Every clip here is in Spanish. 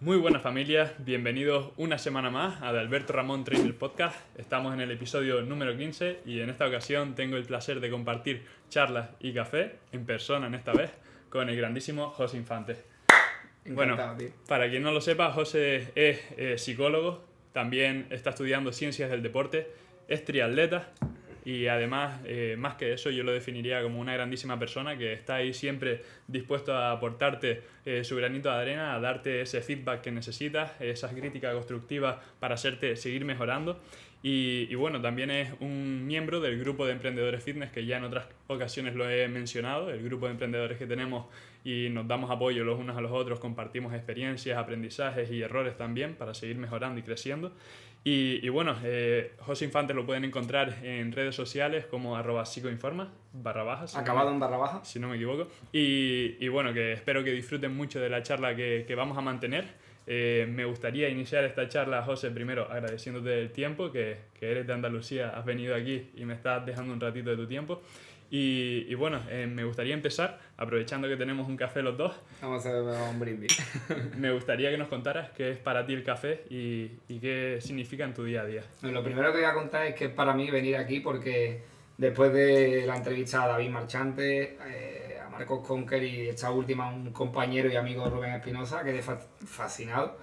Muy buenas familias, bienvenidos una semana más a de Alberto Ramón Trainer Podcast. Estamos en el episodio número 15 y en esta ocasión tengo el placer de compartir charlas y café en persona en esta vez con el grandísimo José Infante. Encantado, tío. Para quien no lo sepa, José es psicólogo, también está estudiando ciencias del deporte, es triatleta y además, más que eso, yo lo definiría como una grandísima persona que está ahí siempre dispuesto a aportarte su granito de arena, a darte ese feedback que necesitas, esas críticas constructivas para hacerte seguir mejorando. Y bueno, también es un miembro del grupo de emprendedores fitness que ya en otras ocasiones lo he mencionado, el grupo de emprendedores que tenemos y nos damos apoyo los unos a los otros, compartimos experiencias, aprendizajes y errores también para seguir mejorando y creciendo. Y bueno, José Infante lo pueden encontrar en redes sociales como @psicoinforma, _, Acabado en barra baja. si no me equivoco. Y bueno, que espero que disfruten mucho de la charla que vamos a mantener. Me gustaría iniciar esta charla, José, primero agradeciéndote el tiempo, que eres de Andalucía, has venido aquí y me estás dejando un ratito de tu tiempo. Y bueno, me gustaría empezar, aprovechando que tenemos un café los dos. Vamos a hacer un brindis. Me gustaría que nos contaras qué es para ti el café y qué significa en tu día a día. Lo primero que voy a contar es que es para mí venir aquí porque después de la entrevista a David Marchante, a Marcos Conker y esta última a un compañero y amigo Rubén Espinosa, quedé fascinado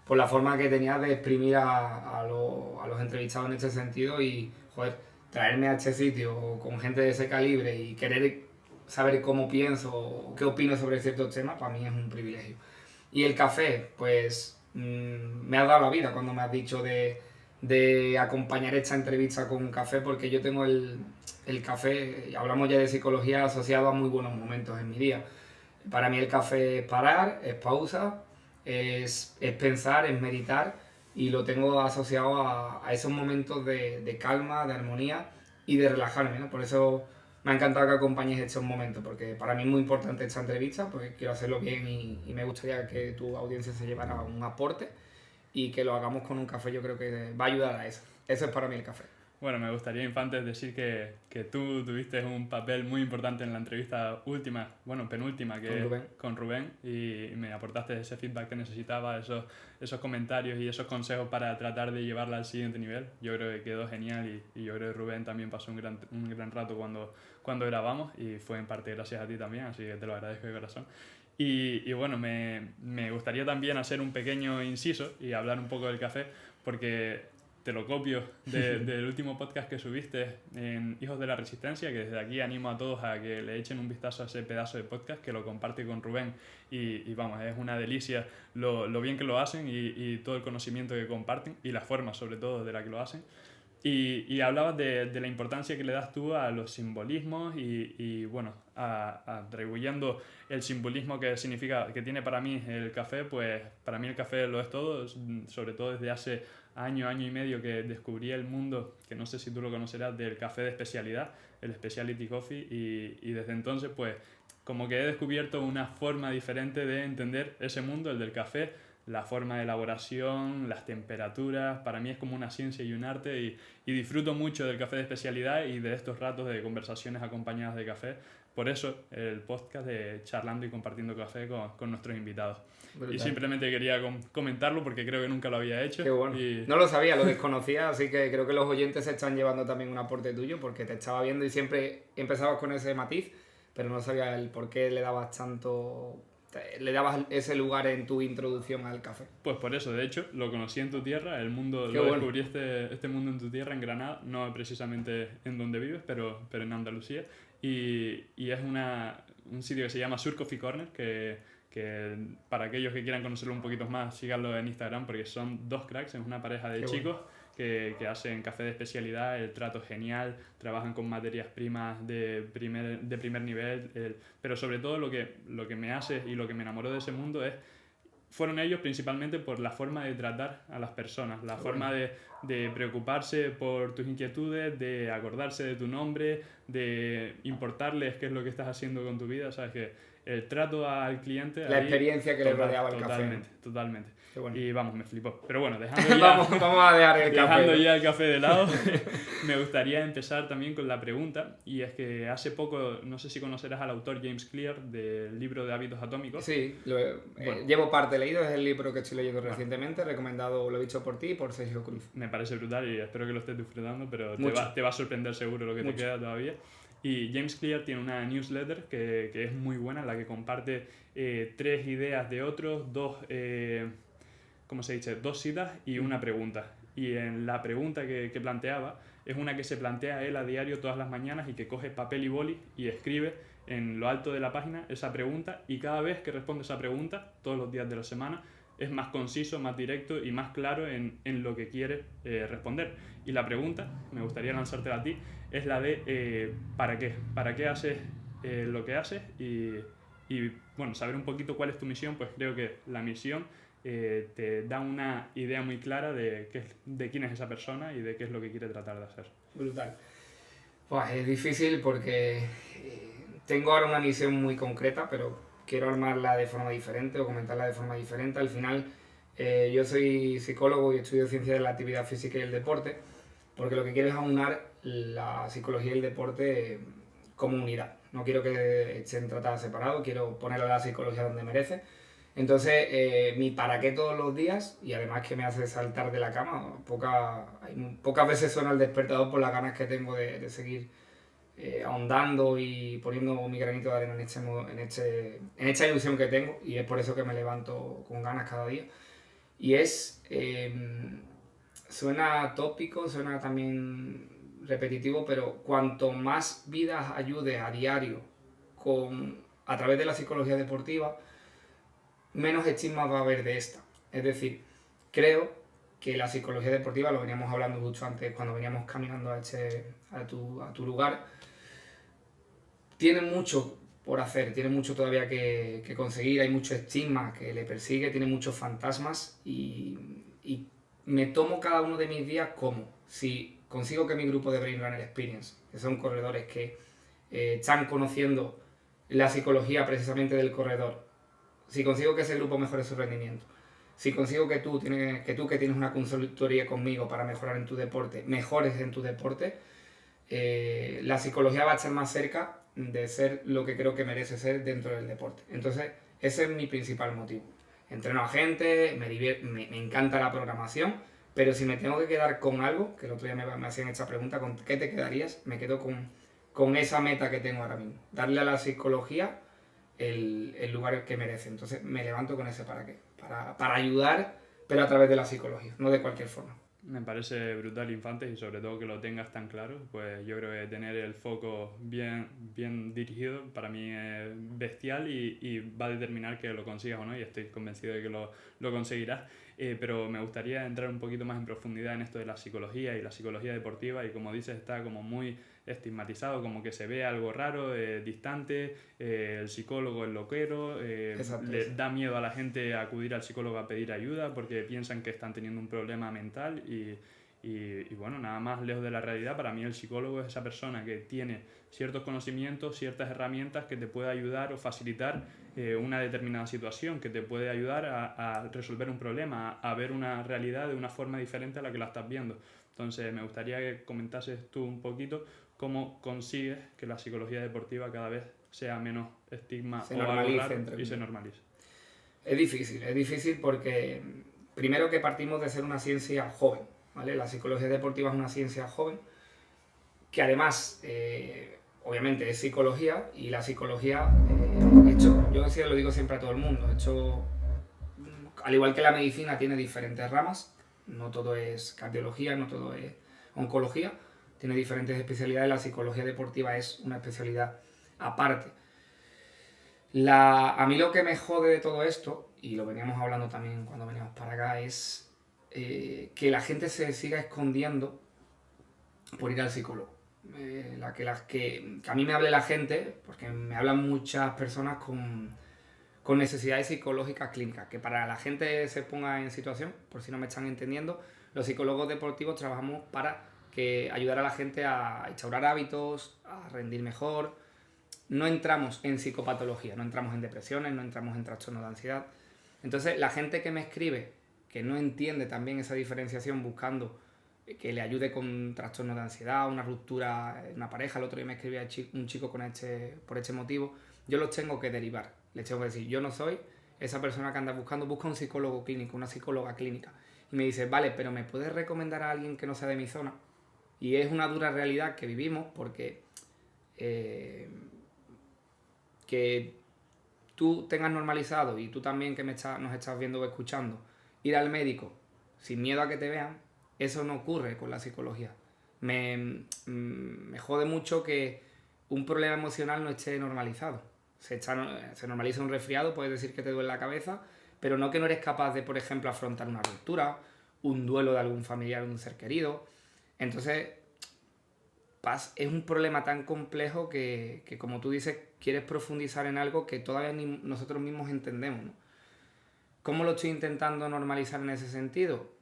por la forma que tenías de exprimir a los entrevistados en este sentido y, joder, traerme a este sitio con gente de ese calibre y querer saber cómo pienso o qué opino sobre ciertos temas, para mí es un privilegio. Y el café, pues me ha dado la vida cuando me has dicho de acompañar esta entrevista con un café, porque yo tengo el café, y hablamos ya de psicología, asociado a muy buenos momentos en mi día. Para mí el café es parar, es pausa, es pensar, es meditar, y lo tengo asociado a esos momentos de calma, de armonía y de relajarme, ¿no? Por eso me ha encantado que acompañes estos momentos, porque para mí es muy importante esta entrevista, porque quiero hacerlo bien y me gustaría que tu audiencia se llevara un aporte y que lo hagamos con un café. Yo creo que va a ayudar a eso. Eso es para mí el café. Bueno, me gustaría, Infante, decir que tú tuviste un papel muy importante en la entrevista última, bueno, penúltima, con Rubén, y me aportaste ese feedback que necesitaba, esos comentarios y esos consejos para tratar de llevarla al siguiente nivel. Yo creo que quedó genial y yo creo que Rubén también pasó un gran rato cuando grabamos y fue en parte gracias a ti también, así que te lo agradezco de corazón. Y bueno, me gustaría también hacer un pequeño inciso y hablar un poco del café, porque te lo copio del último podcast que subiste en Hijos de la Resistencia, que desde aquí animo a todos a que le echen un vistazo a ese pedazo de podcast, que lo comparte con Rubén y vamos, es una delicia lo bien que lo hacen y todo el conocimiento que comparten y la forma sobre todo de la que lo hacen. Y hablabas de la importancia que le das tú a los simbolismos y bueno, atribuyendo el simbolismo que significa, que tiene para mí el café, pues para mí el café lo es todo, sobre todo desde hace año y medio que descubrí el mundo, que no sé si tú lo conocerás, del café de especialidad, el Specialty Coffee, y desde entonces pues como que he descubierto una forma diferente de entender ese mundo, el del café, la forma de elaboración, las temperaturas, para mí es como una ciencia y un arte y disfruto mucho del café de especialidad y de estos ratos de conversaciones acompañadas de café. Por eso el podcast de Charlando y Compartiendo Café con nuestros invitados. Brutal. Y simplemente quería comentarlo porque creo que nunca lo había hecho. Qué bueno. No lo sabía, lo desconocía, así que creo que los oyentes se están llevando también un aporte tuyo porque te estaba viendo y siempre empezabas con ese matiz, pero no sabía el por qué le dabas ese lugar en tu introducción al café. Pues por eso, de hecho, lo conocí en tu tierra, descubrí este mundo en tu tierra, en Granada, no precisamente en donde vives, pero en Andalucía, y es un sitio que se llama Sur Coffee Corner, que para aquellos que quieran conocerlo un poquito más, síganlo en Instagram, porque son dos cracks, es una pareja de chicos que hacen café de especialidad, el trato es genial, trabajan con materias primas de primer nivel, pero sobre todo lo que me hace y lo que me enamoró de ese mundo fueron ellos principalmente por la forma de tratar a las personas, la forma de preocuparse por tus inquietudes, de acordarse de tu nombre, de importarles qué es lo que estás haciendo con tu vida, ¿sabes? Que el trato al cliente... La experiencia que le rodeaba el café. Totalmente. Bueno. Y vamos, me flipó. Pero bueno, dejando ya, vamos a dejar el café. Dejando ya el café de lado, me gustaría empezar también con la pregunta. Y es que hace poco, no sé si conocerás al autor James Clear del libro de hábitos atómicos. Sí, llevo parte leído, es el libro que estoy leyendo recientemente, recomendado, lo he dicho por ti y por Sergio Cruz. Me parece brutal y espero que lo estés disfrutando, pero te va a sorprender seguro lo que te queda todavía. Y James Clear tiene una newsletter que es muy buena, en la que comparte 3 ideas de otros, 2 citas y una pregunta. Y en la pregunta que planteaba, es una que se plantea él a diario todas las mañanas y que coge papel y boli y escribe en lo alto de la página esa pregunta, y cada vez que responde esa pregunta, todos los días de la semana, es más conciso, más directo y más claro en lo que quiere responder. Y la pregunta, me gustaría lanzártela a ti, es la de ¿para qué? ¿Para qué haces lo que haces? Y bueno, saber un poquito cuál es tu misión, pues creo que la misión te da una idea muy clara de quién es esa persona y de qué es lo que quiere tratar de hacer. Brutal. Pues es difícil porque tengo ahora una misión muy concreta, pero quiero armarla de forma diferente o comentarla de forma diferente. Al final, yo soy psicólogo y estudio ciencia de la actividad física y el deporte, porque lo que quiero es aunar la psicología y el deporte como unidad. No quiero que estén tratadas separados, quiero poner a la psicología donde merece. Entonces, mi para qué todos los días, y además que me hace saltar de la cama, pocas veces suena el despertador por las ganas que tengo de seguir ahondando y poniendo mi granito de arena en esta ilusión que tengo, y es por eso que me levanto con ganas cada día. Y suena tópico, suena también repetitivo, pero cuanto más vidas ayudes a diario a través de la psicología deportiva, menos estigma va a haber de esta. Es decir, creo que la psicología deportiva, lo veníamos hablando justo antes cuando veníamos caminando a tu lugar, tiene mucho por hacer, tiene mucho todavía que conseguir, hay mucho estigma que le persigue, tiene muchos fantasmas, y me tomo cada uno de mis días como si consigo que mi grupo de Brain Runner Experience, que son corredores que están conociendo la psicología precisamente del corredor, si consigo que ese grupo mejore su rendimiento, si consigo que tú que tienes una consultoría conmigo para mejorar en tu deporte, mejores en tu deporte, la psicología va a estar más cerca de ser lo que creo que merece ser dentro del deporte. Entonces, ese es mi principal motivo. Entreno a gente, me encanta la programación, pero si me tengo que quedar con algo, que el otro día me hacían esta pregunta, ¿con qué te quedarías? Me quedo con esa meta que tengo ahora mismo, darle a la psicología el lugar que merece. Entonces me levanto con ese para qué, para ayudar, pero a través de la psicología, no de cualquier forma. Me parece brutal, Infantes, y sobre todo que lo tengas tan claro, pues yo creo que tener el foco bien dirigido para mí es bestial, y va a determinar que lo consigas o no, y estoy convencido de que lo conseguirás. Pero me gustaría entrar un poquito más en profundidad en esto de la psicología y la psicología deportiva, y como dices, está como muy estigmatizado, como que se ve algo raro, distante, el psicólogo es loquero, le da miedo a la gente acudir al psicólogo a pedir ayuda porque piensan que están teniendo un problema mental, y bueno, nada más lejos de la realidad. Para mí el psicólogo es esa persona que tiene ciertos conocimientos, ciertas herramientas que te puede ayudar o facilitar una determinada situación, que te puede ayudar a resolver un problema, a ver una realidad de una forma diferente a la que la estás viendo. Entonces me gustaría que comentases tú un poquito cómo consigues que la psicología deportiva cada vez sea menos estigma o algo raro y se normalice. Es difícil porque primero que partimos de ser una ciencia joven, ¿vale? La psicología deportiva es una ciencia joven que además, obviamente, es psicología, y la psicología, yo lo digo siempre a todo el mundo, al igual que la medicina tiene diferentes ramas, no todo es cardiología, no todo es oncología, tiene diferentes especialidades. La psicología deportiva es una especialidad aparte. A mí lo que me jode de todo esto, y lo veníamos hablando también cuando veníamos para acá, es que la gente se siga escondiendo por ir al psicólogo. Que a mí me hable la gente, porque me hablan muchas personas con necesidades psicológicas clínicas, que para la gente se ponga en situación, por si no me están entendiendo, los psicólogos deportivos trabajamos para ayudar a la gente a instaurar hábitos, a rendir mejor, no entramos en psicopatología, no entramos en depresiones, no entramos en trastornos de ansiedad. Entonces, la gente que me escribe, que no entiende también esa diferenciación buscando que le ayude con trastornos de ansiedad, una ruptura en una pareja, el otro día me escribía un chico por este motivo, yo los tengo que derivar. Les tengo que decir, yo no soy esa persona que anda buscando, busca un psicólogo clínico, una psicóloga clínica. Y me dice, vale, pero ¿me puedes recomendar a alguien que no sea de mi zona? Y es una dura realidad que vivimos porque que tú tengas normalizado, y tú también que nos estás viendo o escuchando, ir al médico sin miedo a que te vean, eso no ocurre con la psicología. Me jode mucho que un problema emocional no esté normalizado. Se normaliza un resfriado, puedes decir que te duele la cabeza, pero no que no eres capaz de, por ejemplo, afrontar una ruptura, un duelo de algún familiar, un ser querido. Entonces, es un problema tan complejo que, como tú dices, quieres profundizar en algo que todavía ni nosotros mismos entendemos, ¿no? ¿Cómo lo estoy intentando normalizar en ese sentido?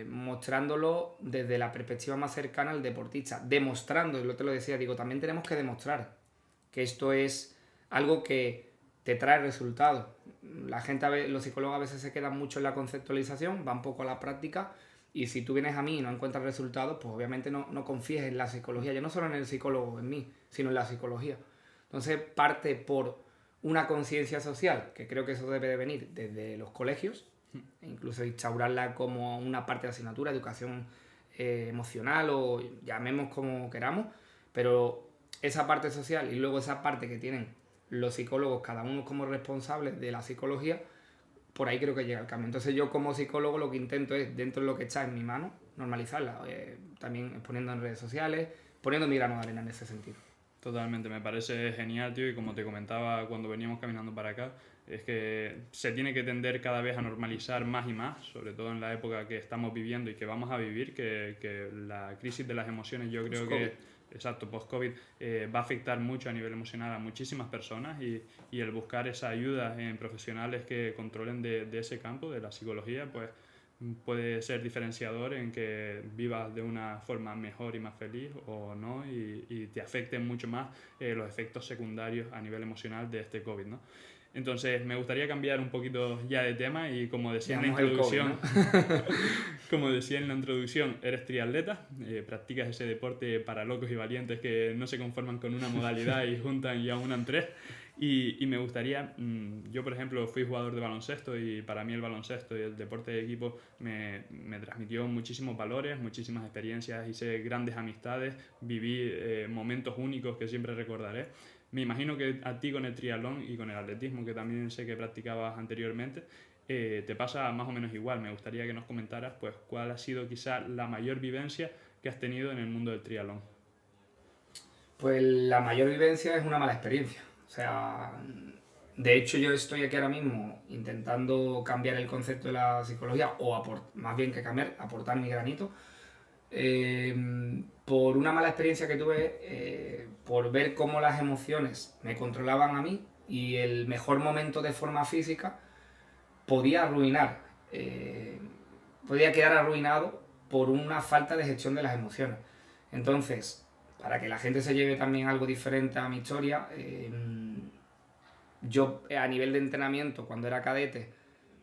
Mostrándolo desde la perspectiva más cercana al deportista, demostrando, yo te lo decía, digo, también tenemos que demostrar que esto es algo que te trae resultados. La gente, los psicólogos a veces se quedan mucho en la conceptualización, van poco a la práctica, y si tú vienes a mí y no encuentras resultados, pues obviamente no confíes en la psicología, ya no solo en el psicólogo, en mí, sino en la psicología. Entonces parte por una conciencia social, que creo que eso debe de venir desde los colegios, e incluso instaurarla como una parte de asignatura, educación emocional, o llamemos como queramos, pero esa parte social y luego esa parte que tienen los psicólogos, cada uno como responsables de la psicología, por ahí creo que llega el cambio. Entonces yo como psicólogo lo que intento es, dentro de lo que está en mi mano, normalizarla, también exponiendo en redes sociales, poniendo mi grano de arena en ese sentido. Totalmente, me parece genial, tío, y como te comentaba cuando veníamos caminando para acá, es que se tiene que tender cada vez a normalizar más y más, sobre todo en la época que estamos viviendo y que vamos a vivir, que la crisis de las emociones yo creo que, exacto, post-COVID, va a afectar mucho a nivel emocional a muchísimas personas, y el buscar esa ayuda en profesionales que controlen de ese campo, de la psicología, pues puede ser diferenciador en que vivas de una forma mejor y más feliz o no, y te afecten mucho más los efectos secundarios a nivel emocional de este COVID, ¿no? Entonces me gustaría cambiar un poquito ya de tema, y como decía en la introducción, COVID, ¿no? Como decía en la introducción, eres triatleta, practicas ese deporte para locos y valientes que no se conforman con una modalidad y juntan y aunan tres. Y me gustaría, yo por ejemplo fui jugador de baloncesto, y para mí el baloncesto y el deporte de equipo me transmitió muchísimos valores, muchísimas experiencias, hice grandes amistades, viví momentos únicos que siempre recordaré. Me imagino que a ti con el triatlón y con el atletismo, que también sé que practicabas anteriormente, te pasa más o menos igual. Me gustaría que nos comentaras pues cuál ha sido quizá la mayor vivencia que has tenido en el mundo del triatlón. Pues la mayor vivencia es una mala experiencia. O sea, de hecho yo estoy aquí ahora mismo intentando cambiar el concepto de la psicología, o más bien que cambiar, aportar mi granito, por una mala experiencia que tuve, por ver cómo las emociones me controlaban a mí, y el mejor momento de forma física podía arruinar, podía quedar arruinado por una falta de gestión de las emociones. Entonces, para que la gente se lleve también algo diferente a mi historia, yo a nivel de entrenamiento, cuando era cadete,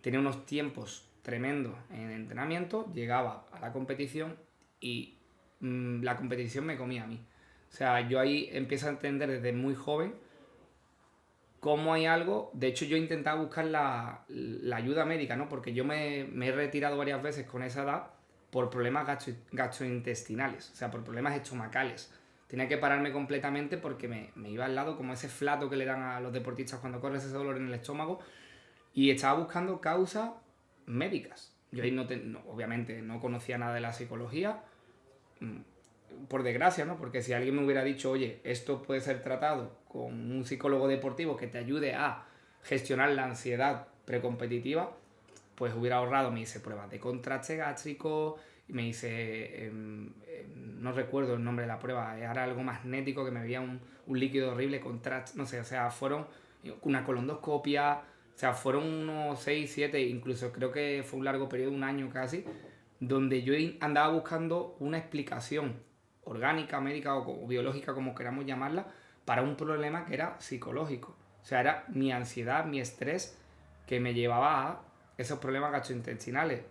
tenía unos tiempos tremendos en entrenamiento, llegaba a la competición y la competición me comía a mí. O sea, yo ahí empiezo a entender desde muy joven cómo hay algo. De hecho, yo intentaba buscar la ayuda médica, ¿no? Porque yo me he retirado varias veces con esa edad por problemas gastrointestinales, o sea, por problemas estomacales. Tenía que pararme completamente porque me iba al lado, como ese flato que le dan a los deportistas cuando corres, ese dolor en el estómago, y estaba buscando causas médicas. Yo ahí obviamente no conocía nada de la psicología, por desgracia, ¿no? Porque si alguien me hubiera dicho, oye, esto puede ser tratado con un psicólogo deportivo que te ayude a gestionar la ansiedad precompetitiva, pues hubiera ahorrado. Me hice pruebas de contraste gástrico, y me hice, no recuerdo el nombre de la prueba, era algo magnético que me veía un líquido horrible, contraste, no sé, o sea, fueron una colondoscopia, o sea, fueron unos 6, 7, incluso creo que fue un largo periodo, un año casi, donde yo andaba buscando una explicación orgánica, médica o biológica, como queramos llamarla, para un problema que era psicológico. O sea, era mi ansiedad, mi estrés que me llevaba a esos problemas gastrointestinales.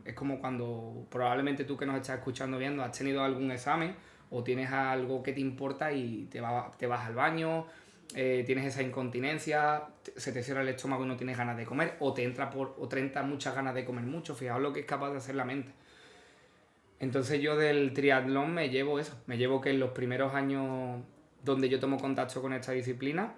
Es como cuando probablemente tú que nos estás escuchando viendo has tenido algún examen o tienes algo que te importa y te vas al baño, tienes esa incontinencia, se te cierra el estómago y no tienes ganas de comer, o te entra muchas ganas de comer mucho. Fijaos lo que es capaz de hacer la mente. Entonces yo del triatlón me llevo eso, me llevo que en los primeros años donde yo tomo contacto con esta disciplina,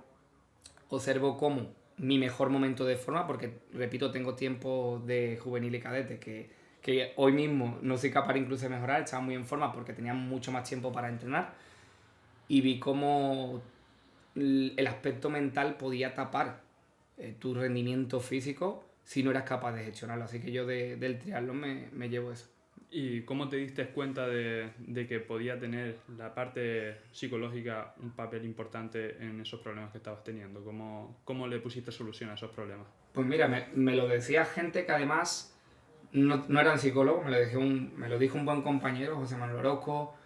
observo cómo mi mejor momento de forma, porque repito, tengo tiempo de juvenil y cadete que hoy mismo no soy capaz incluso de mejorar, estaba muy en forma porque tenía mucho más tiempo para entrenar, y vi cómo el aspecto mental podía tapar tu rendimiento físico si no eras capaz de gestionarlo. Así que yo del triatlón me llevo eso. ¿Y cómo te diste cuenta de que podía tener la parte psicológica un papel importante en esos problemas que estabas teniendo? ¿Cómo le pusiste solución a esos problemas? Pues mira, me lo decía gente que además no eran psicólogos, me lo dijo un buen compañero, José Manuel Orozco.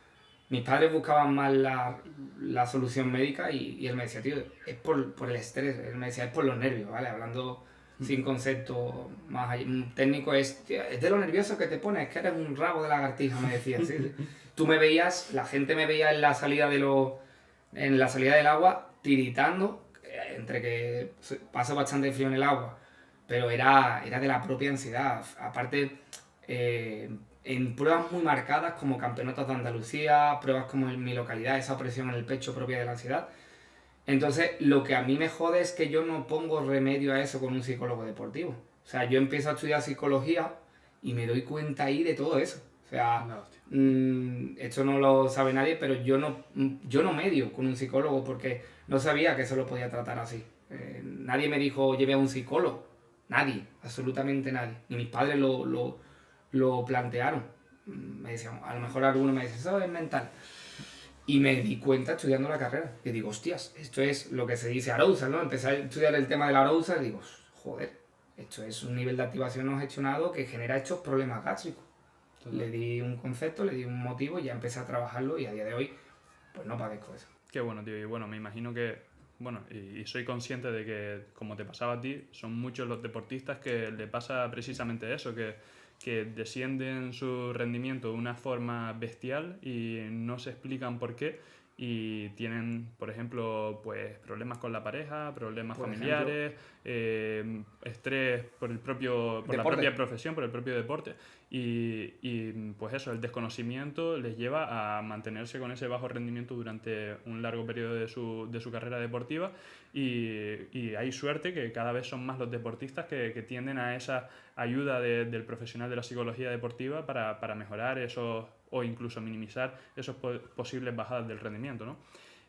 Mis padres buscaban más la solución médica y él me decía, tío, es por el estrés. Él me decía, es por los nervios, ¿vale? Hablando sin concepto más técnico, es de lo nervioso que te pones, es que eres un rabo de lagartija, me decía. ¿Sí? Tú me veías, la gente me veía en la salida del agua tiritando, entre que paso bastante frío en el agua, pero era de la propia ansiedad. Aparte, en pruebas muy marcadas como campeonatos de Andalucía, pruebas como en mi localidad, esa presión en el pecho propia de la ansiedad. Entonces, lo que a mí me jode es que yo no pongo remedio a eso con un psicólogo deportivo. O sea, yo empiezo a estudiar psicología y me doy cuenta ahí de todo eso. O sea, esto no lo sabe nadie, pero yo no medio con un psicólogo porque no sabía que eso lo podía tratar así. Nadie me dijo, lleve a un psicólogo. Nadie, absolutamente nadie. Ni mis padres lo plantearon. Me decían, a lo mejor alguno me dice, eso es mental. Y me di cuenta estudiando la carrera. Y digo, hostias, esto es lo que se dice arousal, ¿no? Empecé a estudiar el tema de la arousal y digo, joder, esto es un nivel de activación no gestionado que genera estos problemas gástricos. Le di un concepto, le di un motivo y ya empecé a trabajarlo y a día de hoy, pues no padezco eso. Qué bueno, tío. Y bueno, me imagino que, bueno, y soy consciente de que, como te pasaba a ti, son muchos los deportistas que le pasa precisamente eso, que descienden su rendimiento de una forma bestial y no se explican por qué, y tienen, por ejemplo, pues problemas con la pareja, problemas familiares, estrés por la propia profesión, por el propio deporte, y pues eso, el desconocimiento les lleva a mantenerse con ese bajo rendimiento durante un largo periodo de su carrera deportiva, y hay suerte que cada vez son más los deportistas que tienden a esa ayuda del profesional de la psicología deportiva para mejorar esos, o incluso minimizar esos posibles bajadas del rendimiento, ¿no?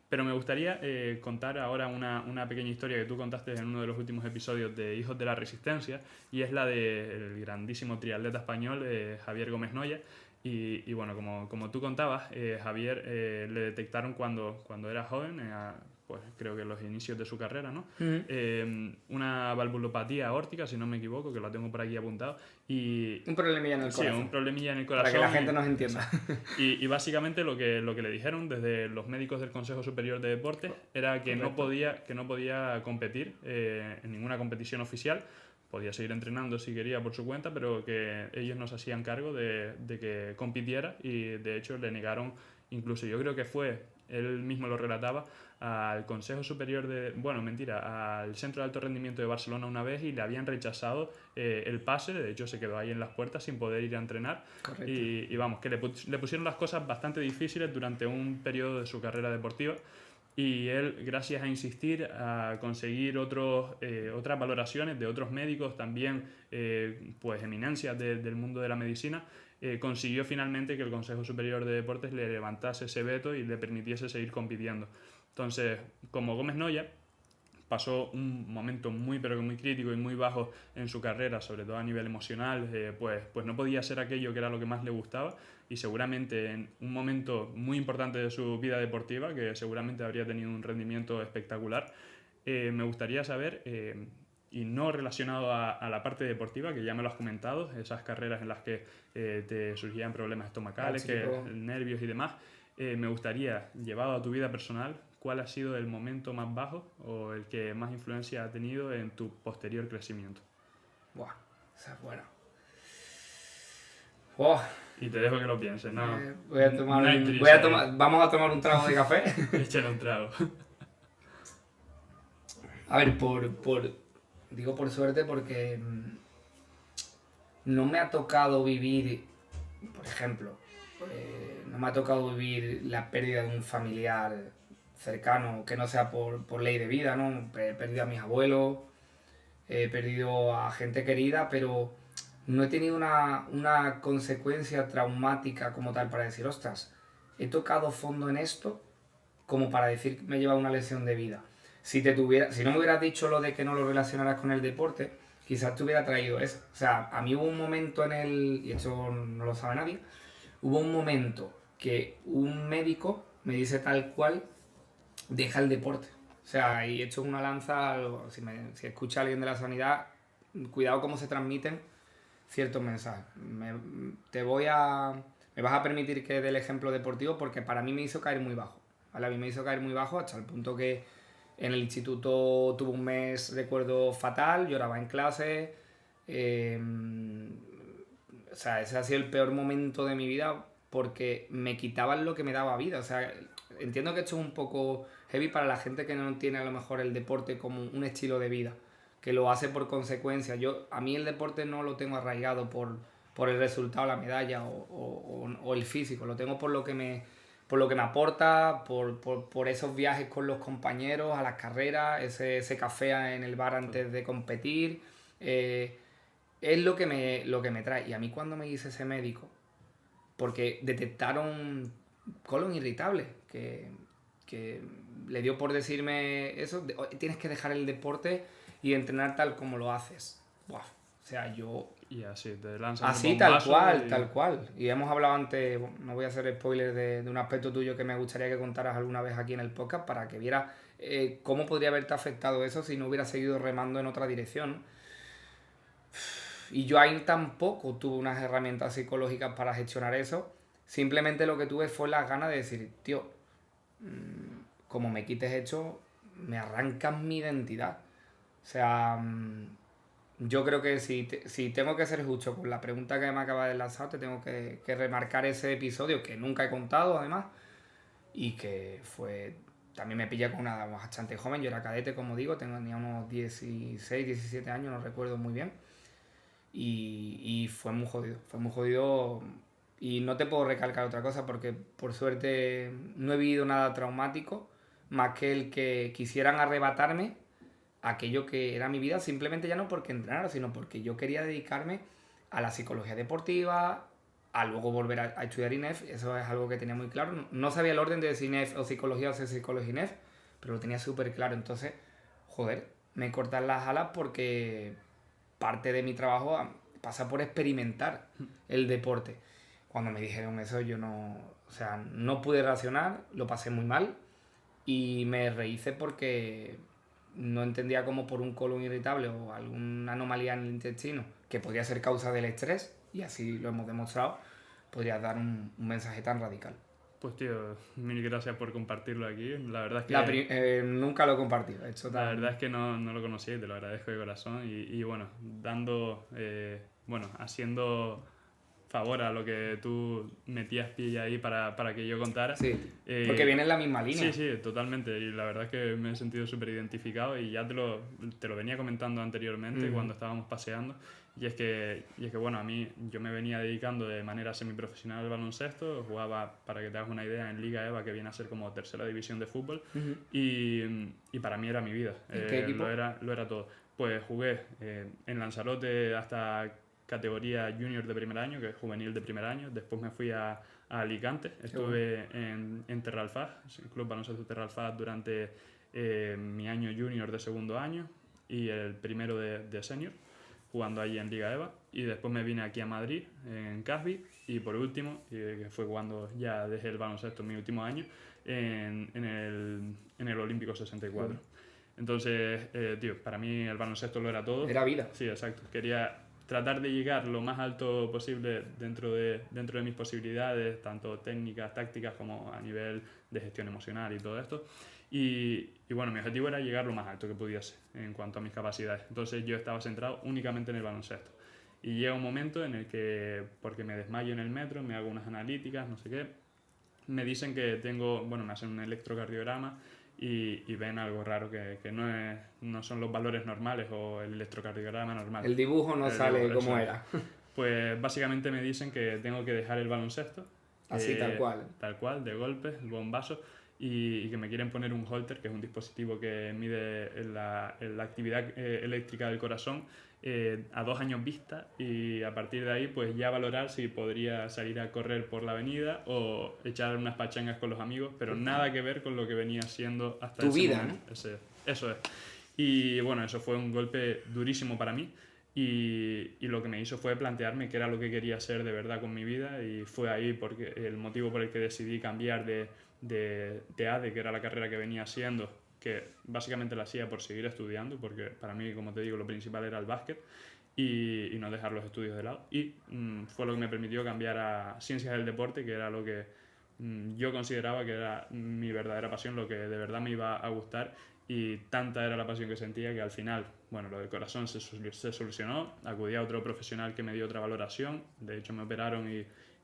Pero me gustaría contar ahora una pequeña historia que tú contaste en uno de los últimos episodios de Hijos de la Resistencia, y es la del grandísimo triatleta español Javier Gómez Noya. Y bueno, como tú contabas, Javier le detectaron cuando era joven, pues creo que en los inicios de su carrera, ¿no? Una valvulopatía aórtica, si no me equivoco, que lo tengo por aquí apuntado. Un problemilla en el corazón. Sí, un problemilla en el corazón. Para que la gente nos entienda. Y básicamente lo que le dijeron desde los médicos del Consejo Superior de Deportes era que no podía competir en ninguna competición oficial. Podía seguir entrenando si quería por su cuenta, pero que ellos no se hacían cargo de que compitiera, y de hecho le negaron, incluso yo creo que fue, él mismo lo relataba, al Consejo Superior al Centro de Alto Rendimiento de Barcelona una vez, y le habían rechazado el pase. De hecho se quedó ahí en las puertas sin poder ir a entrenar. Y vamos, que le pusieron las cosas bastante difíciles durante un periodo de su carrera deportiva. Y él, gracias a insistir, a conseguir otras valoraciones de otros médicos, también pues eminencias del mundo de la medicina, consiguió finalmente que el Consejo Superior de Deportes le levantase ese veto y le permitiese seguir compitiendo. Entonces, como Gómez Noya pasó un momento muy pero que muy crítico y muy bajo en su carrera, sobre todo a nivel emocional, pues no podía ser aquello que era lo que más le gustaba, y seguramente en un momento muy importante de su vida deportiva, que seguramente habría tenido un rendimiento espectacular, me gustaría saber, y no relacionado a la parte deportiva, que ya me lo has comentado, esas carreras en las que te surgían problemas estomacales, nervios y demás, me gustaría, llevado a tu vida personal, ¿cuál ha sido el momento más bajo o el que más influencia ha tenido en tu posterior crecimiento? Buah, esa es buena. Wow. Y te dejo que lo pienses, ¿no? Vamos a tomar un trago de café. Échale un trago. A ver, digo por suerte porque no me ha tocado vivir, por ejemplo, no me ha tocado vivir la pérdida de un familiar cercano, que no sea por ley de vida, ¿no? He perdido a mis abuelos, he perdido a gente querida, pero no he tenido una consecuencia traumática como tal para decir, ostras, he tocado fondo en esto como para decir que me lleva una lesión de vida. Si no me hubieras dicho lo de que no lo relacionaras con el deporte, quizás te hubiera traído eso. O sea, a mí hubo un momento y esto no lo sabe nadie, hubo un momento que un médico me dice tal cual, deja el deporte. O sea, y he hecho una lanza, si escucha a alguien de la sanidad, cuidado cómo se transmiten ciertos mensajes. Me vas a permitir que dé el ejemplo deportivo porque para mí me hizo caer muy bajo. ¿Vale? A mí me hizo caer muy bajo hasta el punto que en el instituto tuve un mes, recuerdo, fatal, lloraba en clase. O sea, ese ha sido el peor momento de mi vida porque me quitaban lo que me daba vida. O sea, entiendo que esto es un poco heavy para la gente que no tiene a lo mejor el deporte como un estilo de vida, que lo hace por consecuencia. A mí el deporte no lo tengo arraigado por el resultado, la medalla o el físico, lo tengo por lo que me aporta, por esos viajes con los compañeros a las carreras, ese café en el bar antes de competir, es lo que me trae. Y a mí cuando me hice ese médico, porque detectaron colon irritable, que le dio por decirme eso, tienes que dejar el deporte y entrenar tal como lo haces. Buah, o sea, yo... Y así, te lanzan así, tal cual. Y hemos hablado antes, no voy a hacer spoiler de un aspecto tuyo que me gustaría que contaras alguna vez aquí en el podcast para que vieras cómo podría haberte afectado eso si no hubieras seguido remando en otra dirección. Y yo ahí tampoco tuve unas herramientas psicológicas para gestionar eso. Simplemente lo que tuve fue las ganas de decir, tío, como me quites esto, me arrancas mi identidad. O sea, yo creo que si tengo que ser justo con la pregunta que me acaba de lanzar, te tengo que remarcar ese episodio que nunca he contado, además, y que también me pilla con una edad bastante joven. Yo era cadete, como digo, tenía unos 16, 17 años, no recuerdo muy bien. Y fue muy jodido. Y no te puedo recalcar otra cosa porque, por suerte, no he vivido nada traumático, más que el que quisieran arrebatarme aquello que era mi vida, simplemente ya no porque entrenara, sino porque yo quería dedicarme a la psicología deportiva, a luego volver a estudiar INEF. Eso es algo que tenía muy claro. No sabía el orden de si INEF o psicología INEF, pero lo tenía súper claro. Entonces, joder, me cortan las alas porque parte de mi trabajo pasa por experimentar el deporte. Cuando me dijeron eso, yo no pude reaccionar, lo pasé muy mal y me rehice porque no entendía cómo por un colon irritable o alguna anomalía en el intestino, que podría ser causa del estrés, y así lo hemos demostrado, podría dar un mensaje tan radical. Pues tío, mil gracias por compartirlo aquí. La verdad es que... nunca lo he compartido. La verdad es que no lo conocía y te lo agradezco de corazón. Y bueno, haciendo favor a lo que tú metías pilla ahí para que yo contara. Sí, porque viene en la misma línea. Sí, totalmente. Y la verdad es que me he sentido súper identificado y ya te lo venía comentando anteriormente cuando estábamos paseando. Y es que bueno, a mí yo me venía dedicando de manera semiprofesional al baloncesto, jugaba, para que te hagas una idea, en Liga EVA, que viene a ser como tercera división de fútbol, y para mí era mi vida. ¿Qué equipo? Lo era todo. Pues jugué en Lanzarote hasta categoría junior de primer año, que es juvenil de primer año. Después me fui a Alicante, estuve en Terralfaz, el Club Baloncesto Terralfaz, durante mi año junior de segundo año y el primero de senior, jugando allí en Liga EVA, y después me vine aquí a Madrid, en Casby, y por último, que fue cuando ya dejé el baloncesto en mi último año, en el Olímpico 64. Entonces, tío, para mí el baloncesto lo era todo. Era vida. Sí, exacto. Quería tratar de llegar lo más alto posible dentro de mis posibilidades, tanto técnicas, tácticas, como a nivel de gestión emocional y todo esto. Y bueno, mi objetivo era llegar lo más alto que pudiese en cuanto a mis capacidades. Entonces yo estaba centrado únicamente en el baloncesto. Y llega un momento en el que, porque me desmayo en el metro, me hago unas analíticas, no sé qué, me dicen que tengo, bueno, me hacen un electrocardiograma y ven algo raro que no son los valores normales o el electrocardiograma normal. El dibujo no sale como era. Pues básicamente me dicen que tengo que dejar el baloncesto. Así, tal cual. Tal cual, de golpe, el bombazo. Y que me quieren poner un holter, que es un dispositivo que mide la actividad eléctrica del corazón a 2 años vista, y a partir de ahí pues ya valorar si podría salir a correr por la avenida o echar unas pachangas con los amigos, pero nada que ver con lo que venía siendo hasta tu ese vida, momento. ¿no? Eso es. Y bueno, eso fue un golpe durísimo para mí. Y lo que me hizo fue plantearme qué era lo que quería hacer de verdad con mi vida, y fue ahí porque el motivo por el que decidí cambiar de ADE, que era la carrera que venía haciendo, que básicamente la hacía por seguir estudiando, porque para mí, como te digo, lo principal era el básquet, y no dejar los estudios de lado. Y fue lo que me permitió cambiar a Ciencias del Deporte, que era lo que yo consideraba que era mi verdadera pasión, lo que de verdad me iba a gustar, y tanta era la pasión que sentía que al final, bueno, lo del corazón se solucionó, acudí a otro profesional que me dio otra valoración, de hecho me operaron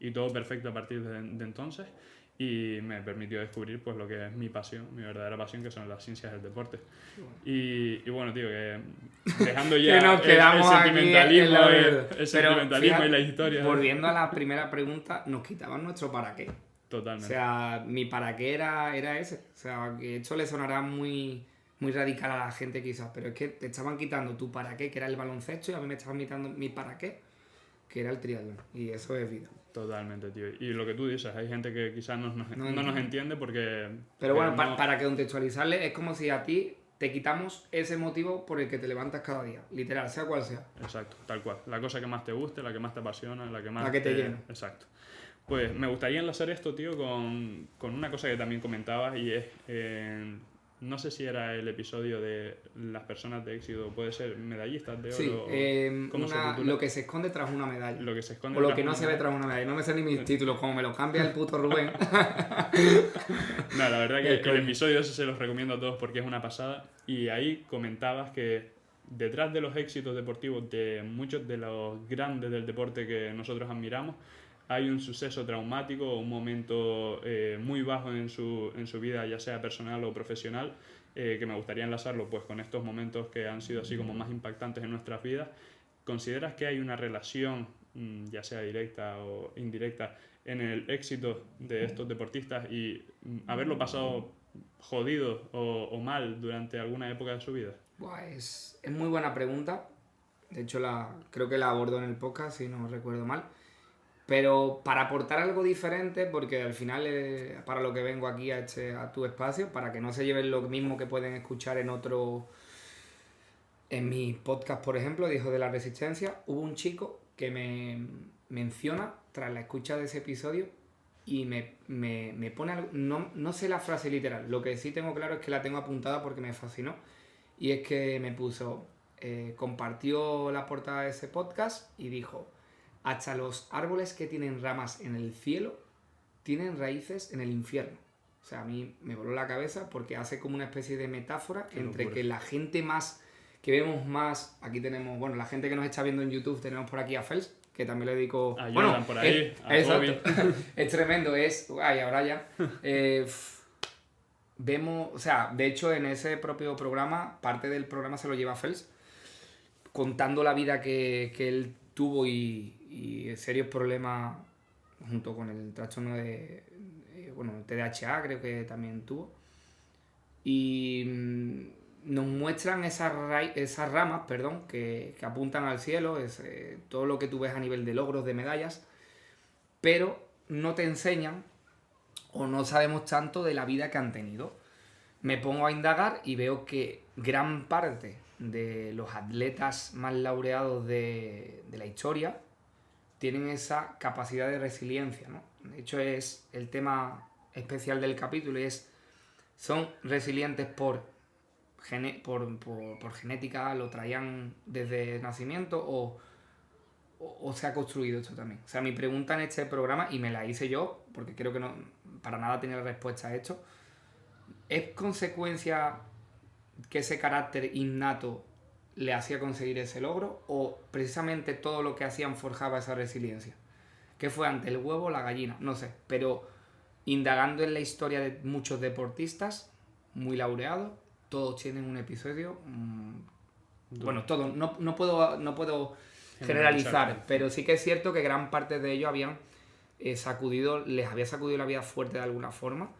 y todo perfecto a partir de entonces, y me permitió descubrir pues lo que es mi pasión, mi verdadera pasión, que son las ciencias del deporte. Y bueno, tío, que dejando ya que nos quedamos el sentimentalismo, el sentimentalismo fíjate, y la historia. Volviendo a la primera pregunta, nos quitaban nuestro para qué. Totalmente. O sea, mi para qué era ese. O sea, que esto le sonará muy radical a la gente quizás, pero es que te estaban quitando tu para qué, que era el baloncesto, y a mí me estaban quitando mi para qué, que era el triatlón. Y eso es vida. Totalmente, tío. Y lo que tú dices, hay gente que quizás no nos entiende porque... Pero bueno, para que contextualizarle, es como si a ti te quitamos ese motivo por el que te levantas cada día, literal, sea cual sea. Exacto, tal cual. La cosa que más te guste, la que más te apasiona, la que más... La que te llena. Exacto. Pues me gustaría enlazar esto, tío, con una cosa que también comentabas, y es... no sé si era el episodio de las personas de éxito, puede ser medallistas de oro. Sí, lo que se esconde tras una medalla. Lo que se esconde o lo que no se ve tras una medalla. No me sé ni mis títulos, como me los cambia el puto Rubén. No, la verdad que el episodio ese se los recomiendo a todos porque es una pasada. Y ahí comentabas que detrás de los éxitos deportivos de muchos de los grandes del deporte que nosotros admiramos, hay un suceso traumático o un momento muy bajo en su vida, ya sea personal o profesional, que me gustaría enlazarlo pues con estos momentos que han sido así como más impactantes en nuestras vidas. ¿Consideras que hay una relación, ya sea directa o indirecta, en el éxito de estos deportistas y haberlo pasado jodido o mal durante alguna época de su vida? Es muy buena pregunta. De hecho, creo que la abordó en el podcast, si no recuerdo mal. Pero para aportar algo diferente, porque al final para lo que vengo aquí a tu espacio, para que no se lleven lo mismo que pueden escuchar en mi podcast, por ejemplo, de Hijos de la Resistencia, hubo un chico que me menciona tras la escucha de ese episodio y me pone algo, no sé la frase literal, lo que sí tengo claro es que la tengo apuntada porque me fascinó, y es que me puso, compartió la portada de ese podcast y dijo: hasta los árboles que tienen ramas en el cielo tienen raíces en el infierno. O sea, a mí me voló la cabeza porque hace como una especie de metáfora entre que la gente que vemos más, aquí tenemos, bueno, la gente que nos está viendo en YouTube, tenemos por aquí a Fels, que también le dedico... Jordan por ahí, a Bobby. Es tremendo, ahora ya. Vemos, o sea, de hecho en ese propio programa, parte del programa se lo lleva Fels, contando la vida que él tuvo y serios problemas junto con el trastorno de el TDAH, creo que también tuvo, y nos muestran esas ramas que apuntan al cielo, todo lo que tú ves a nivel de logros, de medallas, pero no te enseñan o no sabemos tanto de la vida que han tenido. Me pongo a indagar y veo que gran parte de los atletas más laureados de la historia tienen esa capacidad de resiliencia, ¿no? De hecho, es el tema especial del capítulo, y son resilientes por genética, lo traían desde nacimiento o se ha construido esto también. O sea, mi pregunta en este programa, y me la hice yo, porque creo que no para nada tenía la respuesta a esto, ¿Es consecuencia que ese carácter innato le hacía conseguir ese logro o precisamente todo lo que hacían forjaba esa resiliencia? ¿Qué fue antes, el huevo o la gallina? No sé, pero indagando en la historia de muchos deportistas muy laureados, todos tienen un episodio... bueno, todos, no puedo generalizar, pero sí que es cierto que gran parte de ellos habían les había sacudido la vida fuerte de alguna forma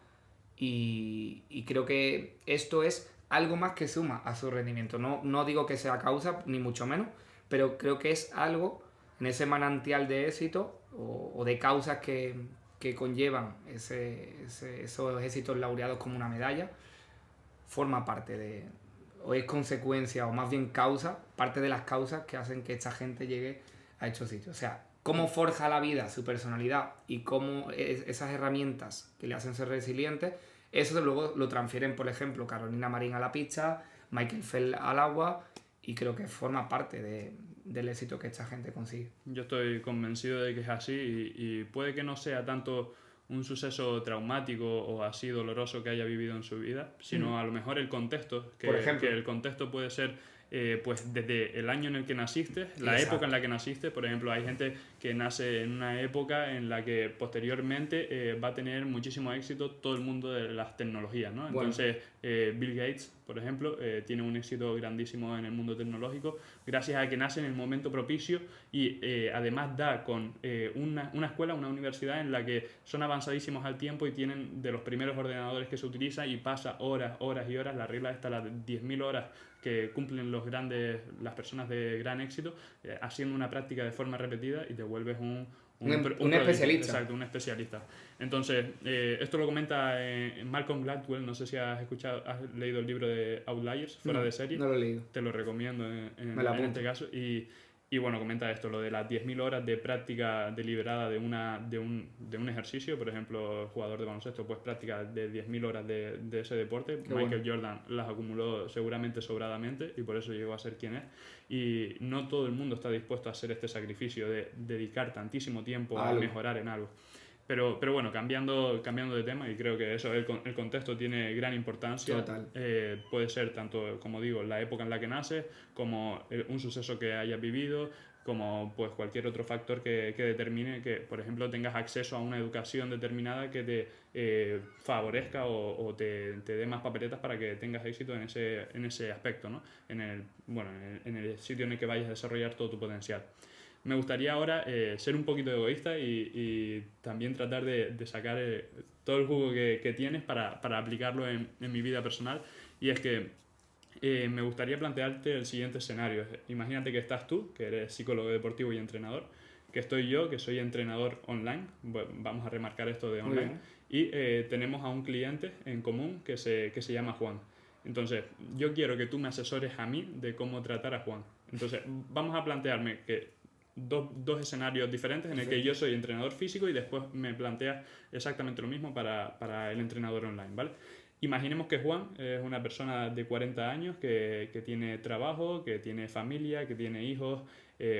y creo que esto es algo más que suma a su rendimiento. No digo que sea causa, ni mucho menos, pero creo que es algo en ese manantial de éxito o de causas que conllevan esos éxitos laureados como una medalla, forma parte o es consecuencia, o más bien causa, parte de las causas que hacen que esta gente llegue a estos sitios. O sea, cómo forja la vida su personalidad y cómo esas herramientas que le hacen ser resiliente, eso luego lo transfieren, por ejemplo, Carolina Marín a la pista, Michael Phelps al agua, y creo que forma parte del éxito que esta gente consigue. Yo estoy convencido de que es así y puede que no sea tanto un suceso traumático o así doloroso que haya vivido en su vida, sino a lo mejor el contexto, que el contexto puede ser pues desde el año en el que naciste, la época en la que naciste. Por ejemplo, hay gente que nace en una época en la que posteriormente va a tener muchísimo éxito todo el mundo de las tecnologías, ¿no? Entonces, Bill Gates, por ejemplo, tiene un éxito grandísimo en el mundo tecnológico gracias a que nace en el momento propicio y además da con una escuela, una universidad en la que son avanzadísimos al tiempo y tienen de los primeros ordenadores que se utilizan y pasa horas y horas, la regla está las 10.000 horas que cumplen las personas de gran éxito, haciendo una práctica de forma repetida y te vuelves un especialista. Exacto, un especialista. Entonces, esto lo comenta Malcolm Gladwell, no sé si has leído el libro de Outliers, fuera de serie. No lo he leído. Te lo recomiendo en este caso. Y bueno, comenta esto, lo de las 10.000 horas de práctica deliberada de un ejercicio. Por ejemplo, el jugador de baloncesto pues práctica de 10.000 horas de ese deporte. Michael Jordan las acumuló seguramente sobradamente y por eso llegó a ser quien es. Y no todo el mundo está dispuesto a hacer este sacrificio de dedicar tantísimo tiempo a mejorar en algo. Pero bueno, cambiando de tema, y creo que eso, el contexto tiene gran importancia. Total. Puede ser tanto, como digo, la época en la que naces, como un suceso que hayas vivido, como pues cualquier otro factor que determine que, por ejemplo, tengas acceso a una educación determinada que te favorezca o te dé más papeletas para que tengas éxito en ese aspecto, ¿no? En el sitio en el que vayas a desarrollar todo tu potencial. Me gustaría ahora ser un poquito egoísta y también tratar de sacar todo el jugo que tienes para aplicarlo en mi vida personal. Y es que me gustaría plantearte el siguiente escenario. Imagínate que estás tú, que eres psicólogo deportivo y entrenador, que estoy yo, que soy entrenador online. Bueno, vamos a remarcar esto de online. Y tenemos a un cliente en común que se llama Juan. Entonces, yo quiero que tú me asesores a mí de cómo tratar a Juan. Entonces, vamos a plantearme que dos escenarios diferentes en el que yo soy entrenador físico y después me planteas exactamente lo mismo para el entrenador online, ¿vale? Imaginemos que Juan es una persona de 40 años que tiene trabajo, que tiene familia, que tiene hijos,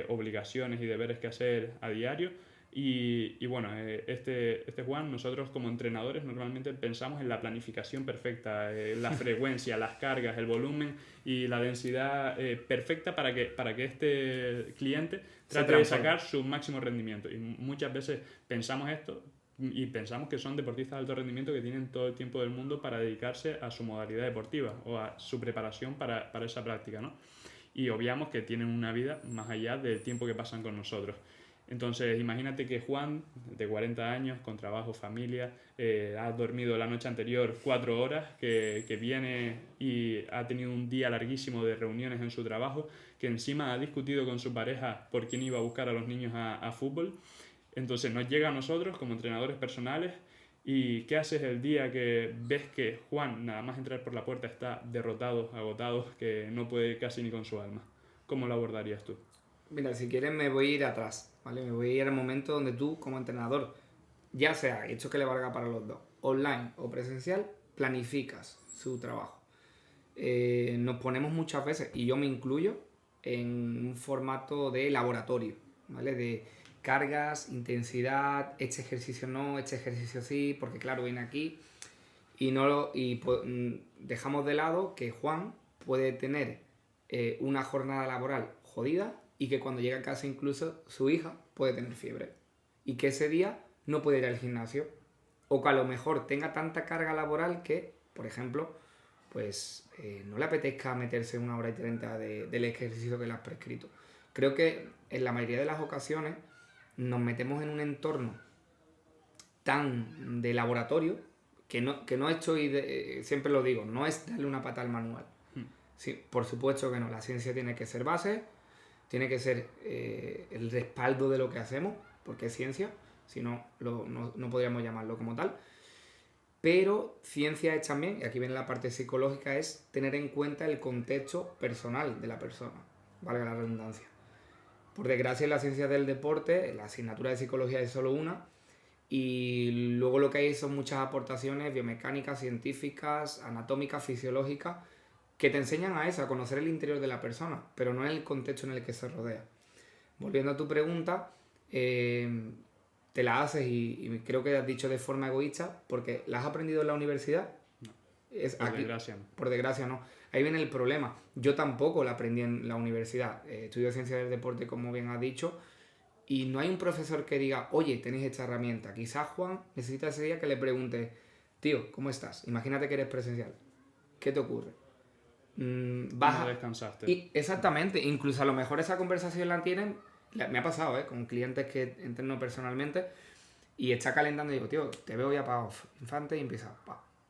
obligaciones y deberes que hacer a diario. Y bueno, este Juan, nosotros como entrenadores normalmente pensamos en la planificación perfecta, la frecuencia, las cargas, el volumen y la densidad perfecta para que este cliente trate de sacar su máximo rendimiento. Y muchas veces pensamos esto y pensamos que son deportistas de alto rendimiento que tienen todo el tiempo del mundo para dedicarse a su modalidad deportiva o a su preparación para esa práctica, ¿no? Y obviamos que tienen una vida más allá del tiempo que pasan con nosotros. Entonces, imagínate que Juan, de 40 años, con trabajo, familia, ha dormido la noche anterior 4 horas, que viene y ha tenido un día larguísimo de reuniones en su trabajo, que encima ha discutido con su pareja por quién iba a buscar a los niños a fútbol. Entonces nos llega a nosotros como entrenadores personales. ¿Y qué haces el día que ves que Juan, nada más entrar por la puerta, está derrotado, agotado, que no puede casi ni con su alma? ¿Cómo lo abordarías tú? Mira, si quieres me voy a ir atrás, ¿vale? Me voy a ir al momento donde tú, como entrenador, ya sea, esto que le valga para los dos, online o presencial, planificas su trabajo. Nos ponemos muchas veces, y yo me incluyo, en un formato de laboratorio, ¿vale? De cargas, intensidad, este ejercicio no, este ejercicio sí, porque claro, viene aquí Dejamos de lado que Juan puede tener una jornada laboral jodida y que cuando llega a casa incluso su hija puede tener fiebre y que ese día no puede ir al gimnasio o que a lo mejor tenga tanta carga laboral que, por ejemplo, pues no le apetezca meterse 1 hora y 30 del ejercicio que le has prescrito. Creo que en la mayoría de las ocasiones nos metemos en un entorno tan de laboratorio que no estoy, siempre lo digo, no es darle una pata al manual. Sí, por supuesto que no, la ciencia tiene que ser base, tiene que ser el respaldo de lo que hacemos, porque es ciencia, si no, no podríamos llamarlo como tal. Pero ciencia es también, y aquí viene la parte psicológica, es tener en cuenta el contexto personal de la persona, valga la redundancia. Por desgracia en la ciencia del deporte, la asignatura de psicología es solo una, y luego lo que hay son muchas aportaciones biomecánicas, científicas, anatómicas, fisiológicas, que te enseñan a eso, a conocer el interior de la persona, pero no en el contexto en el que se rodea. Volviendo a tu pregunta, te la haces y creo que has dicho de forma egoísta, porque ¿la has aprendido en la universidad? No, por desgracia no. Por desgracia no. Ahí viene el problema. Yo tampoco la aprendí en la universidad. Estudio ciencias del deporte, como bien has dicho, y no hay un profesor que diga, oye, tenéis esta herramienta. Quizás Juan necesita ese día que le pregunte, tío, ¿cómo estás? Imagínate que eres presencial. ¿Qué te ocurre? No descansaste. Exactamente. Incluso a lo mejor esa conversación la tienen, me ha pasado, con clientes que entreno personalmente, y está calentando y digo, tío, te veo ya para infante, y empieza,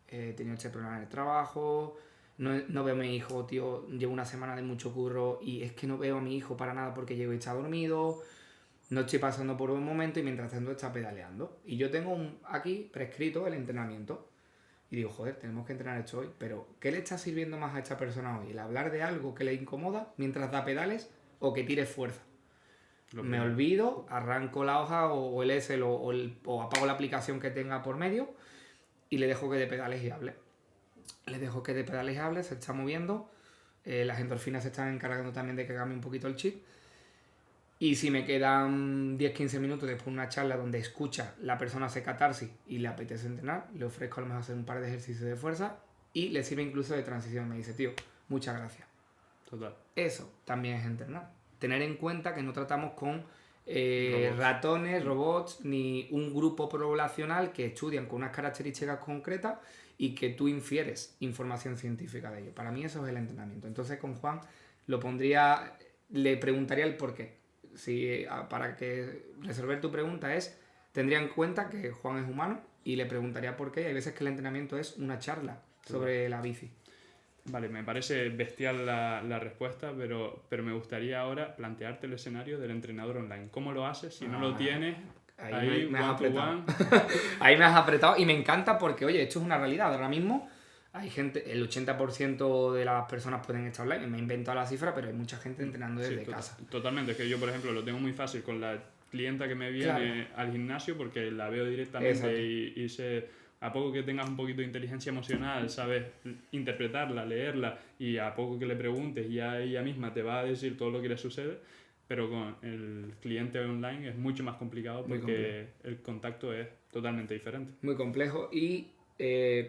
he tenido este problema en el trabajo, no veo a mi hijo, tío, llevo una semana de mucho curro y es que no veo a mi hijo para nada porque llego y está dormido, no estoy pasando por un momento y mientras tanto está pedaleando. Y yo tengo aquí prescrito el entrenamiento. Y digo, joder, tenemos que entrenar esto hoy, pero ¿qué le está sirviendo más a esta persona hoy? ¿El hablar de algo que le incomoda mientras da pedales o que tire fuerza? Me olvido, arranco la hoja o el Excel o apago la aplicación que tenga por medio y le dejo que de pedales y hable. Se está moviendo, las endorfinas se están encargando también de que cambie un poquito el chip. Y si me quedan 10-15 minutos después de una charla donde escucha la persona hace catarsis y le apetece entrenar, le ofrezco a lo mejor hacer un par de ejercicios de fuerza y le sirve incluso de transición. Me dice, tío, muchas gracias. Total. Eso también es entrenar. Tener en cuenta que no tratamos con ratones, robots, ni un grupo poblacional que estudian con unas características concretas y que tú infieres información científica de ello. Para mí eso es el entrenamiento. Entonces con Juan le preguntaría el por qué. Para que resolver tu pregunta tendría en cuenta que Juan es humano y le preguntaría por qué. Hay veces que el entrenamiento es una charla sobre la bici. Vale, me parece bestial la respuesta, pero me gustaría ahora plantearte el escenario del entrenador online. ¿Cómo lo haces? Si no lo tienes, ahí me has apretado. Ahí me has apretado y me encanta porque, oye, esto es una realidad. Ahora mismo hay gente, el 80% de las personas pueden estar online. Me he inventado la cifra, pero hay mucha gente entrenando desde casa. Totalmente, es que yo, por ejemplo, lo tengo muy fácil con la clienta que me viene al gimnasio porque la veo directamente y sé... A poco que tengas un poquito de inteligencia emocional, sabes interpretarla, leerla, y a poco que le preguntes, ya ella misma te va a decir todo lo que le sucede, pero con el cliente online es mucho más complicado porque el contacto es totalmente diferente. Muy complejo y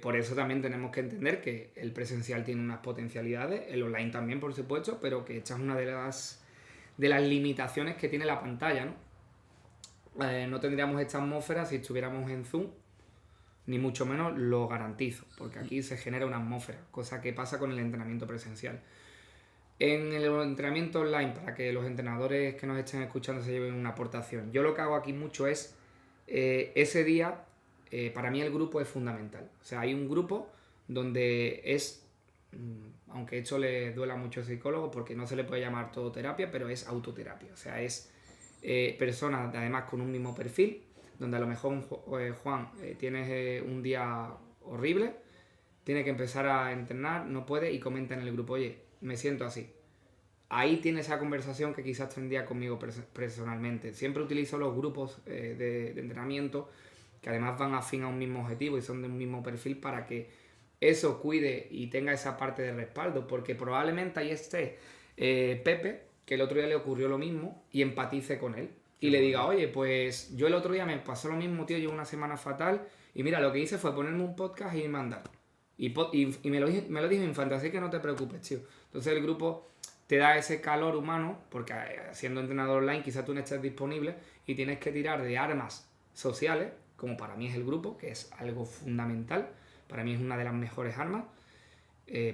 por eso también tenemos que entender que el presencial tiene unas potencialidades, el online también, por supuesto, pero que esta es una de las limitaciones que tiene la pantalla, ¿no? No tendríamos esta atmósfera si estuviéramos en Zoom, ni mucho menos lo garantizo, porque aquí se genera una atmósfera, cosa que pasa con el entrenamiento presencial. En el entrenamiento online, para que los entrenadores que nos estén escuchando se lleven una aportación, yo lo que hago aquí mucho es, ese día, para mí el grupo es fundamental. O sea, hay un grupo donde aunque esto le duela mucho al psicólogo, porque no se le puede llamar todo terapia, pero es autoterapia. O sea, es personas además con un mismo perfil, donde a lo mejor Juan tienes un día horrible, tiene que empezar a entrenar, no puede y comenta en el grupo, oye, me siento así. Ahí tiene esa conversación que quizás tendría conmigo personalmente. Siempre utilizo los grupos de entrenamiento que además van afín a un mismo objetivo y son de un mismo perfil para que eso cuide y tenga esa parte de respaldo, porque probablemente ahí esté Pepe, que el otro día le ocurrió lo mismo y empatice con él. Y le diga, oye, pues yo el otro día me pasó lo mismo, tío, llevo una semana fatal Y mira, lo que hice fue ponerme un podcast y mandar. Y me lo dijo Infante, así que no te preocupes, tío. Entonces el grupo te da ese calor humano, porque siendo entrenador online quizás tú no estés disponible y tienes que tirar de armas sociales, como para mí es el grupo, que es algo fundamental, para mí es una de las mejores armas,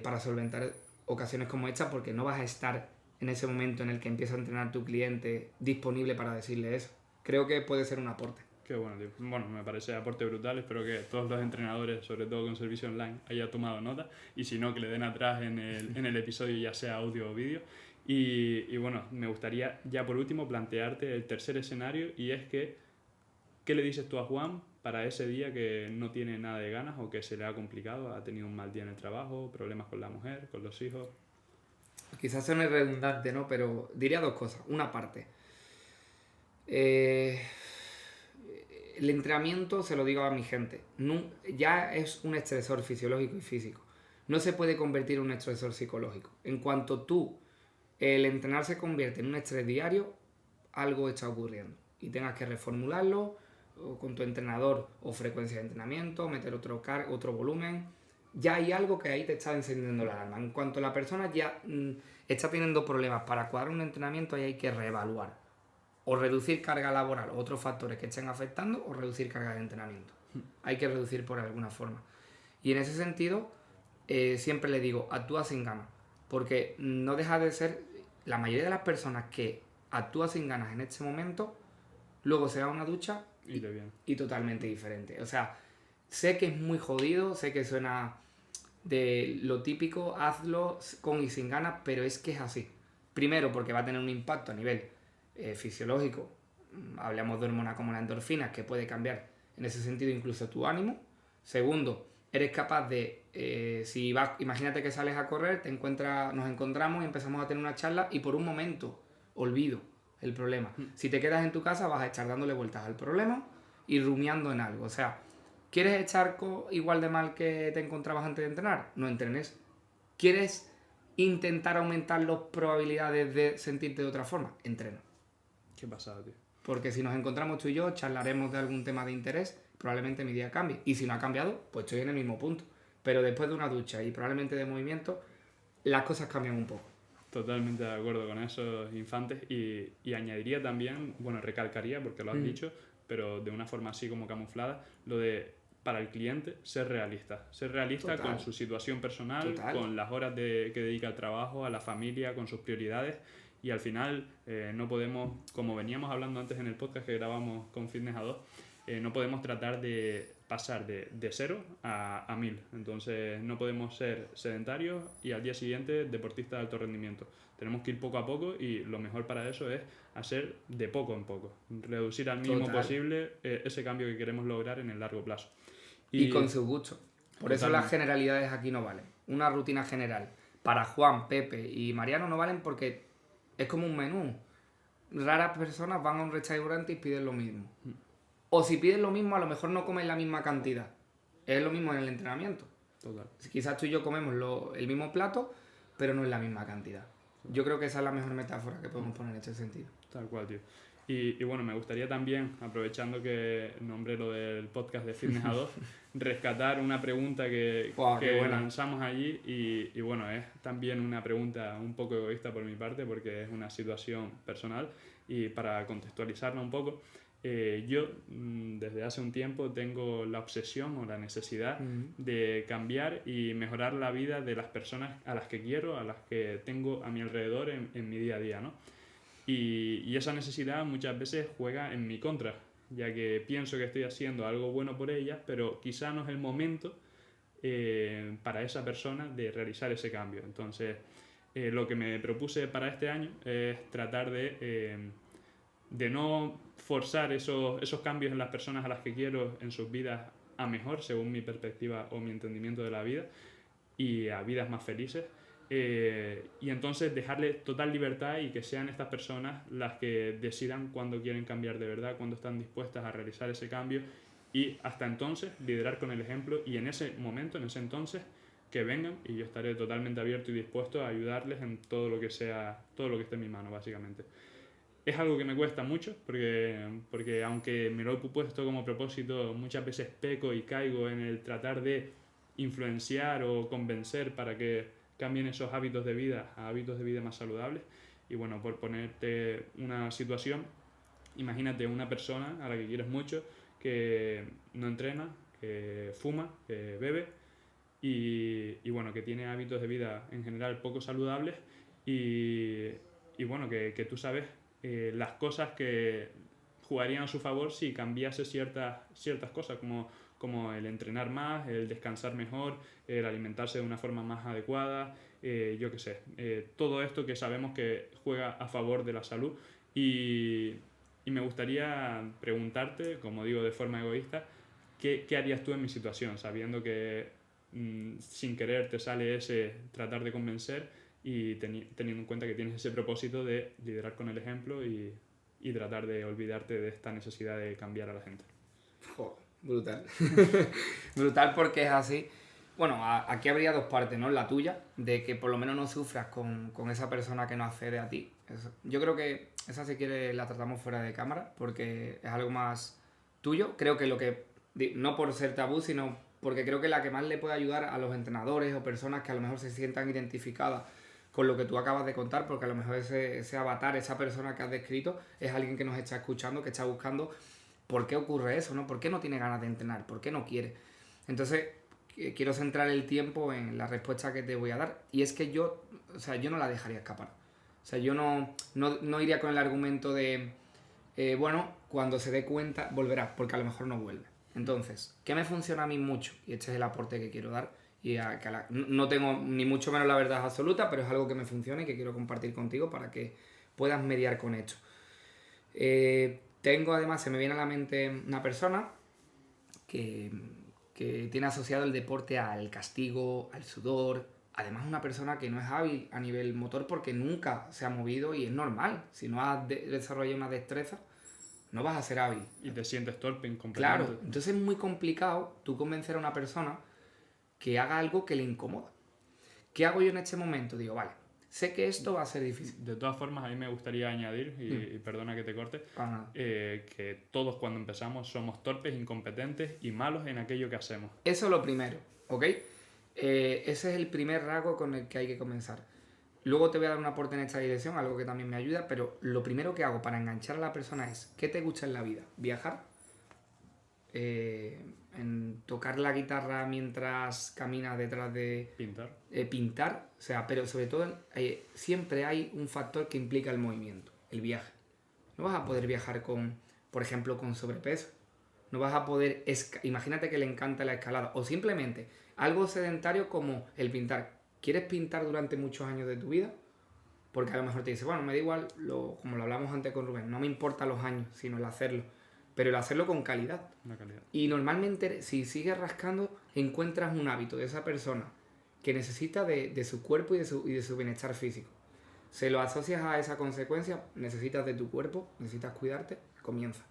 para solventar ocasiones como esta, porque no vas a estar en ese momento en el que empieza a entrenar tu cliente disponible para decirle eso. Creo que puede ser un aporte. Qué bueno, tío. Bueno, me parece aporte brutal. Espero que todos los entrenadores, sobre todo con servicio online, hayan tomado nota. Y si no, que le den atrás en el episodio, ya sea audio o vídeo. Y bueno, me gustaría ya por último plantearte el tercer escenario, y es que, ¿qué le dices tú a Juan para ese día que no tiene nada de ganas o que se le ha complicado, ha tenido un mal día en el trabajo, problemas con la mujer, con los hijos? Quizás suene redundante, ¿no? Pero diría dos cosas. Una parte. El entrenamiento, se lo digo a mi gente, ya es un estresor fisiológico y físico. No se puede convertir en un estresor psicológico. En cuanto el entrenar se convierte en un estrés diario, algo está ocurriendo. Y tengas que reformularlo o con tu entrenador, o frecuencia de entrenamiento, meter otro volumen. Ya hay algo que ahí te está encendiendo la alarma. En cuanto la persona ya está teniendo problemas para cuadrar un entrenamiento, ahí hay que reevaluar. O reducir carga laboral o otros factores que estén afectando, o reducir carga de entrenamiento. Hay que reducir por alguna forma. Y en ese sentido, siempre le digo, actúa sin ganas. Porque no deja de ser, la mayoría de las personas que actúa sin ganas en este momento, luego se da una ducha y totalmente diferente. O sea, sé que es muy jodido, sé que suena de lo típico, hazlo con y sin ganas, pero es que es así. Primero, porque va a tener un impacto a nivel fisiológico. Hablamos de hormonas como la endorfina, que puede cambiar en ese sentido incluso tu ánimo. Segundo, eres capaz de, imagínate que sales a correr, nos encontramos y empezamos a tener una charla y por un momento olvido el problema. Si te quedas en tu casa vas a estar dándole vueltas al problema y rumiando en algo. O sea, ¿quieres echar igual de mal que te encontrabas antes de entrenar? No entrenes. ¿Quieres intentar aumentar las probabilidades de sentirte de otra forma? Entrena. Qué pasada, tío. Porque si nos encontramos tú y yo, charlaremos de algún tema de interés, probablemente mi día cambie. Y si no ha cambiado, pues estoy en el mismo punto. Pero después de una ducha y probablemente de movimiento, las cosas cambian un poco. Totalmente de acuerdo con esos Infantes. Y añadiría también, bueno, recalcaría, porque lo has dicho, pero de una forma así como camuflada, lo de, para el cliente, ser realista. Ser realista con su situación personal, con las horas que dedica al trabajo, a la familia, con sus prioridades. Y al final no podemos, como veníamos hablando antes en el podcast que grabamos con Fitness a 2, no podemos tratar de pasar de 0 a 1000. Entonces no podemos ser sedentarios y al día siguiente deportistas de alto rendimiento. Tenemos que ir poco a poco y lo mejor para eso es hacer de poco en poco. Reducir al mínimo posible ese cambio que queremos lograr en el largo plazo. Y con su gusto. Por eso las generalidades aquí no valen. Una rutina general para Juan, Pepe y Mariano no valen porque es como un menú. Raras personas van a un restaurante y piden lo mismo. O si piden lo mismo, a lo mejor no comen la misma cantidad. Es lo mismo en el entrenamiento. Total. Quizás tú y yo comemos el mismo plato, pero no es la misma cantidad. Yo creo que esa es la mejor metáfora que podemos poner en este sentido. Tal cual, tío. Y bueno, me gustaría también, aprovechando que nombré lo del podcast de Fitness a 2, rescatar una pregunta que lanzamos allí y bueno, es también una pregunta un poco egoísta por mi parte porque es una situación personal y para contextualizarla un poco, yo desde hace un tiempo tengo la obsesión o la necesidad de cambiar y mejorar la vida de las personas a las que quiero, a las que tengo a mi alrededor en mi día a día, ¿no? Y esa necesidad muchas veces juega en mi contra, ya que pienso que estoy haciendo algo bueno por ellas, pero quizá no es el momento para esa persona de realizar ese cambio. Entonces, lo que me propuse para este año es tratar de no forzar esos cambios en las personas a las que quiero en sus vidas a mejor, según mi perspectiva o mi entendimiento de la vida, y a vidas más felices. Y entonces dejarle total libertad y que sean estas personas las que decidan cuándo quieren cambiar de verdad, cuándo están dispuestas a realizar ese cambio y hasta entonces liderar con el ejemplo y en ese momento, en ese entonces, que vengan y yo estaré totalmente abierto y dispuesto a ayudarles en todo lo que sea, todo lo que esté en mi mano, básicamente. es algo que me cuesta mucho porque aunque me lo he puesto como propósito, muchas veces peco y caigo en el tratar de influenciar o convencer para que cambien esos hábitos de vida a hábitos de vida más saludables. Y bueno, por ponerte una situación, imagínate una persona a la que quieres mucho que no entrena, que fuma, que bebe y bueno, que tiene hábitos de vida en general poco saludables y bueno, que tú sabes las cosas que jugarían a su favor si cambiase ciertas cosas, como el entrenar más, el descansar mejor, el alimentarse de una forma más adecuada, yo qué sé, todo esto que sabemos que juega a favor de la salud y me gustaría preguntarte, como digo de forma egoísta, ¿qué harías tú en mi situación, sabiendo que sin querer te sale ese tratar de convencer y teniendo en cuenta que tienes ese propósito de liderar con el ejemplo y tratar de olvidarte de esta necesidad de cambiar a la gente? Joder, brutal. Brutal porque es así. Bueno, aquí habría dos partes, ¿no? La tuya, de que por lo menos no sufras con esa persona que no accede a ti. Yo creo que esa, si quieres, la tratamos fuera de cámara porque es algo más tuyo. Creo que no por ser tabú, sino porque creo que la que más le puede ayudar a los entrenadores o personas que a lo mejor se sientan identificadas con lo que tú acabas de contar, porque a lo mejor ese avatar, esa persona que has descrito, es alguien que nos está escuchando, que está buscando por qué ocurre eso, ¿no? ¿Por qué no tiene ganas de entrenar? ¿Por qué no quiere? Entonces, quiero centrar el tiempo en la respuesta que te voy a dar. Y es que yo no la dejaría escapar. O sea, yo no iría con el argumento de, bueno, cuando se dé cuenta, volverá, porque a lo mejor no vuelve. Entonces, ¿qué me funciona a mí mucho? Y este es el aporte que quiero dar. No tengo ni mucho menos la verdad absoluta, pero es algo que me funciona y que quiero compartir contigo para que puedas mediar con esto. Además, se me viene a la mente una persona que tiene asociado el deporte al castigo, al sudor. Además, una persona que no es hábil a nivel motor porque nunca se ha movido y es normal. Si no has desarrollado una destreza, no vas a ser hábil. Y te sientes torpe completamente. Claro, entonces es muy complicado tú convencer a una persona que haga algo que le incomoda. ¿Qué hago yo en este momento? Digo, vale, sé que esto va a ser difícil. De todas formas, a mí me gustaría añadir, y perdona que te corte, que todos cuando empezamos somos torpes, incompetentes y malos en aquello que hacemos. Eso es lo primero, ¿ok? Ese es el primer rasgo con el que hay que comenzar. Luego te voy a dar un aporte en esta dirección, algo que también me ayuda, pero lo primero que hago para enganchar a la persona es, ¿qué te gusta en la vida? ¿Viajar? En tocar la guitarra mientras caminas detrás de... Pintar. O sea, pero sobre todo siempre hay un factor que implica el movimiento, el viaje. No vas a poder viajar por ejemplo, con sobrepeso. No vas a poder... Imagínate que le encanta la escalada. O simplemente algo sedentario como el pintar. ¿Quieres pintar durante muchos años de tu vida? Porque a lo mejor te dice, bueno, me da igual, como lo hablamos antes con Rubén, no me importan los años, sino el hacerlo. Pero el hacerlo con calidad. Y normalmente, si sigues rascando, encuentras un hábito de esa persona que necesita de su cuerpo y de su bienestar físico. Se lo asocias a esa consecuencia, necesitas de tu cuerpo, necesitas cuidarte, comienza.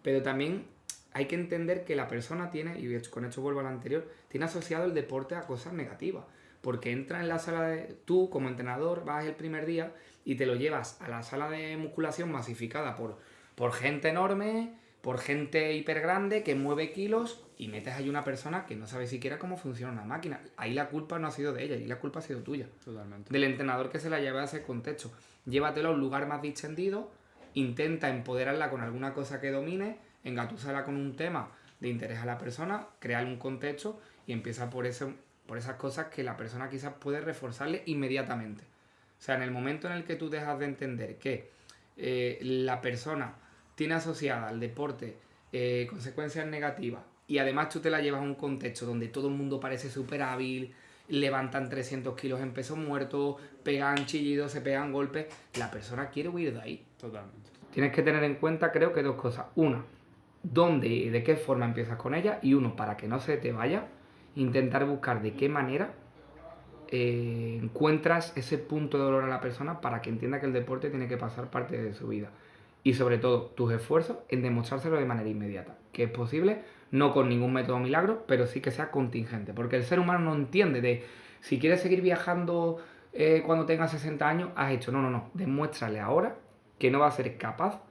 Pero también hay que entender que la persona tiene, y con esto vuelvo al anterior, tiene asociado el deporte a cosas negativas. Porque entra en la sala tú como entrenador, vas el primer día y te lo llevas a la sala de musculación masificada por gente enorme, por gente hiper grande que mueve kilos y metes ahí una persona que no sabe siquiera cómo funciona una máquina. Ahí la culpa no ha sido de ella, ahí la culpa ha sido tuya. Totalmente. Del entrenador que se la lleva a ese contexto. Llévatelo a un lugar más distendido, intenta empoderarla con alguna cosa que domine, engatúzala con un tema de interés a la persona, créale un contexto y empieza por esas cosas que la persona quizás puede reforzarle inmediatamente. O sea, en el momento en el que tú dejas de entender que la persona tiene asociada al deporte consecuencias negativas y además tú te la llevas a un contexto donde todo el mundo parece súper hábil, levantan 300 kilos en peso muerto, pegan chillidos, se pegan golpes, la persona quiere huir de ahí. Totalmente. Tienes que tener en cuenta, creo que dos cosas. Una, dónde y de qué forma empiezas con ella, y uno, para que no se te vaya, intentar buscar de qué manera encuentras ese punto de dolor a la persona para que entienda que el deporte tiene que pasar parte de su vida. Y sobre todo, tus esfuerzos en demostrárselo de manera inmediata. Que es posible, no con ningún método milagro, pero sí que sea contingente. Porque el ser humano no entiende de si quieres seguir viajando cuando tengas 60 años, has hecho. No. Demuéstrale ahora que no va a ser capaz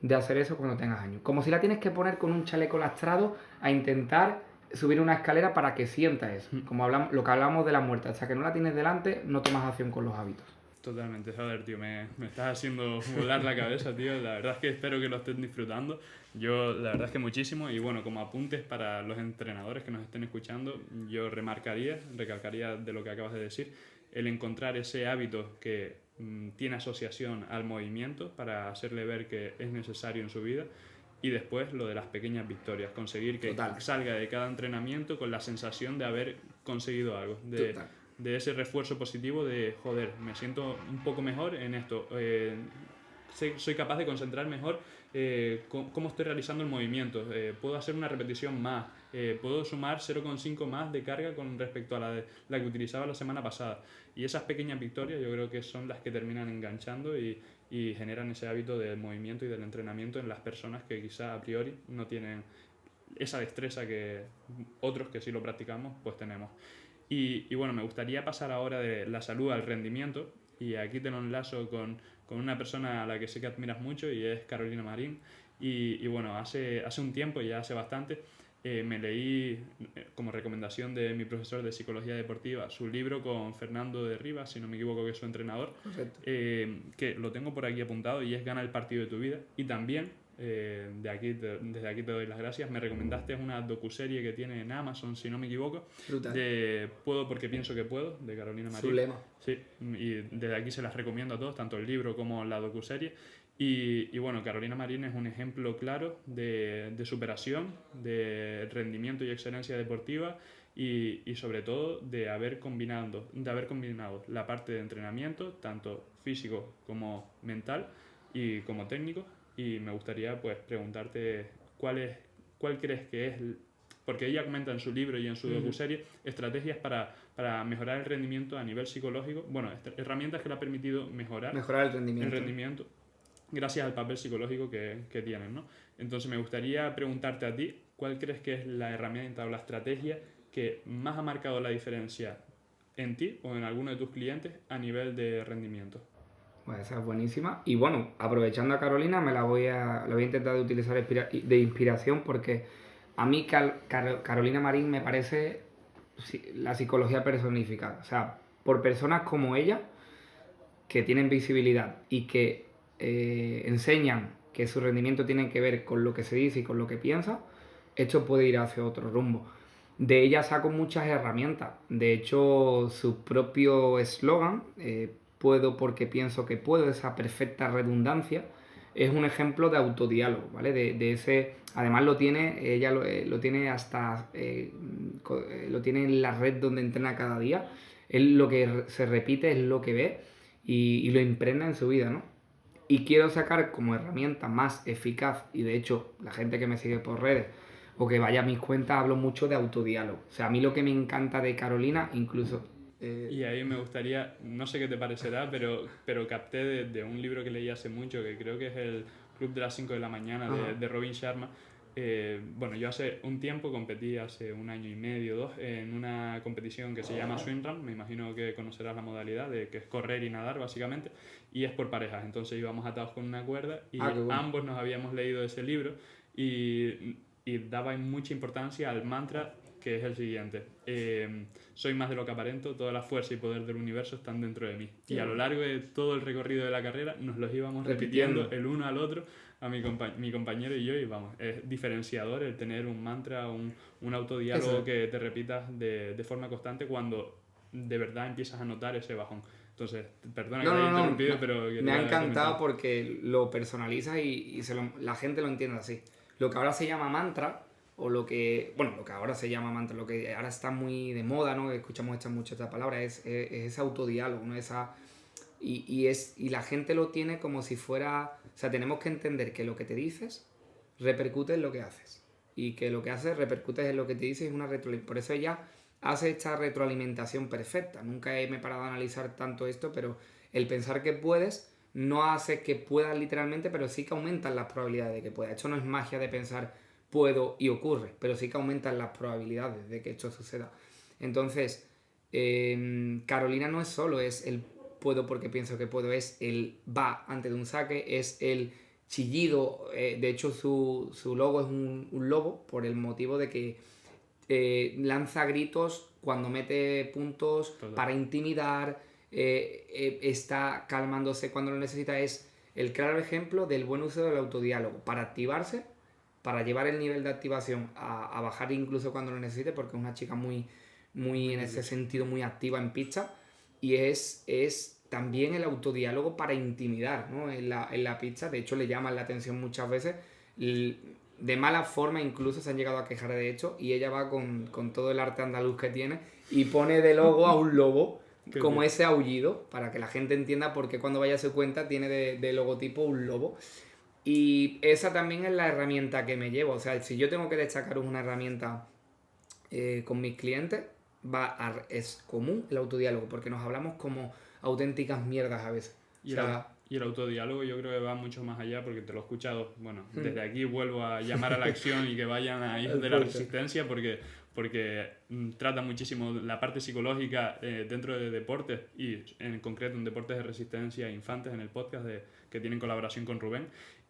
de hacer eso cuando tengas años. Como si la tienes que poner con un chaleco lastrado a intentar subir una escalera para que sientas eso. Como lo que hablamos de la muerte. Hasta que no la tienes delante, no tomas acción con los hábitos. Totalmente, joder, tío, me estás haciendo volar la cabeza, tío. La verdad es que espero que lo estén disfrutando. Yo, la verdad es que muchísimo. Y bueno, como apuntes para los entrenadores que nos estén escuchando, yo recalcaría de lo que acabas de decir, el encontrar ese hábito que tiene asociación al movimiento para hacerle ver que es necesario en su vida. Y después lo de las pequeñas victorias, conseguir que salga de cada entrenamiento con la sensación de haber conseguido algo, de ese refuerzo positivo de, joder, me siento un poco mejor en esto, soy capaz de concentrar mejor cómo estoy realizando el movimiento, puedo hacer una repetición más, puedo sumar 0,5 más de carga con respecto a la que utilizaba la semana pasada. Y esas pequeñas victorias yo creo que son las que terminan enganchando y generan ese hábito del movimiento y del entrenamiento en las personas que quizá a priori no tienen esa destreza que otros que sí lo practicamos pues tenemos. Y bueno, me gustaría pasar ahora de la salud al rendimiento, y aquí te lo enlazo con una persona a la que sé que admiras mucho y es Carolina Marín. Y bueno, hace un tiempo, ya hace bastante, me leí como recomendación de mi profesor de psicología deportiva su libro con Fernando de Rivas, si no me equivoco, que es su entrenador, que lo tengo por aquí apuntado, y es Gana el partido de tu vida. Y también desde aquí te doy las gracias, me recomendaste una docuserie que tiene en Amazon, si no me equivoco, de Puedo porque pienso que puedo, de Carolina Marín. Su lema. Sí, y desde aquí se las recomiendo a todos, tanto el libro como la docuserie. Y bueno, Carolina Marín es un ejemplo claro de superación, de rendimiento y excelencia deportiva, y sobre todo de haber combinado la parte de entrenamiento, tanto físico como mental y como técnico. Y me gustaría pues preguntarte cuál crees que es, porque ella comenta en su libro y en su docuserie estrategias para mejorar el rendimiento a nivel psicológico, bueno, herramientas que le ha permitido mejorar el rendimiento gracias al papel psicológico que tienen, ¿no? Entonces me gustaría preguntarte a ti, ¿cuál crees que es la herramienta o la estrategia que más ha marcado la diferencia en ti o en alguno de tus clientes a nivel de rendimiento? Pues esa es buenísima. Y bueno, aprovechando a Carolina, la voy a intentar de utilizar de inspiración, porque a mí Carolina Marín me parece la psicología personificada. O sea, por personas como ella, que tienen visibilidad y que enseñan que su rendimiento tiene que ver con lo que se dice y con lo que piensa, esto puede ir hacia otro rumbo. De ella saco muchas herramientas. De hecho, su propio eslogan, puedo porque pienso que puedo, esa perfecta redundancia, es un ejemplo de autodiálogo, ¿vale? De ese, además ella lo tiene hasta, lo tiene en la red donde entrena cada día. Él lo que se repite es lo que ve y lo impregna en su vida, ¿no? Y quiero sacar como herramienta más eficaz, y de hecho la gente que me sigue por redes o que vaya a mis cuentas, hablo mucho de autodiálogo. O sea, a mí lo que me encanta de Carolina, incluso... Y ahí me gustaría, no sé qué te parecerá, pero capté de un libro que leí hace mucho, que creo que es el Club de las 5 de la mañana de Robin Sharma. Bueno, yo hace un tiempo competí, hace un año y medio, 2, en una competición que se llama Swimrun. Me imagino que conocerás la modalidad, que es correr y nadar básicamente, y es por parejas. Entonces íbamos atados con una cuerda y ambos nos habíamos leído ese libro, y daba mucha importancia al mantra, que es el siguiente: soy más de lo que aparento, toda la fuerza y poder del universo están dentro de mí. Y a lo largo de todo el recorrido de la carrera nos los íbamos repitiendo el uno al otro, a mi compañero y yo, y vamos, es diferenciador el tener un mantra, un autodiálogo que te repitas de forma constante cuando de verdad empiezas a notar ese bajón. Entonces, perdona que te haya interrumpido, pero... Me ha encantado porque lo personalizas y la gente lo entiende así. Lo que ahora se llama mantra, o lo que ahora se llama mantra, lo que ahora está muy de moda, ¿no? Escuchamos mucho esta palabra, es ese autodiálogo, ¿no? Y la gente lo tiene como si fuera... O sea, tenemos que entender que lo que te dices repercute en lo que haces. Y que lo que haces repercute en lo que te dices, es una retroalimentación. Por eso ella hace esta retroalimentación perfecta. Nunca me he parado a analizar tanto esto, pero el pensar que puedes no hace que puedas literalmente, pero sí que aumentan las probabilidades de que puedas. Esto no es magia de pensar puedo y ocurre, pero sí que aumentan las probabilidades de que esto suceda. Entonces, Carolina no es solo, es el puedo porque pienso que puedo, es el va antes de un saque, es el chillido. De hecho, su logo es un lobo por el motivo de que lanza gritos cuando mete puntos para intimidar, está calmándose cuando lo necesita. Es el claro ejemplo del buen uso del autodiálogo para activarse, para llevar el nivel de activación a bajar incluso cuando lo necesite, porque es una chica muy en ese sentido muy activa en pista, y es también el autodiálogo para intimidar, ¿no? en la pista. De hecho, le llaman la atención muchas veces, de mala forma incluso se han llegado a quejar de hecho, y ella va con todo el arte andaluz que tiene y pone de logo a un lobo como ese aullido, para que la gente entienda por qué cuando vaya a su cuenta tiene de logotipo un lobo. Y esa también es la herramienta que me llevo. O sea, si yo tengo que destacar una herramienta con mis clientes, es común el autodiálogo, porque nos hablamos como auténticas mierdas a veces. Y el autodiálogo yo creo que va mucho más allá, porque te lo he escuchado. Bueno, desde aquí vuelvo a llamar a la acción y que vayan a Hijos de la Resistencia, porque trata muchísimo la parte psicológica dentro de deportes, y en concreto en deportes de resistencia infantes, en el podcast que tienen colaboración con Rubén.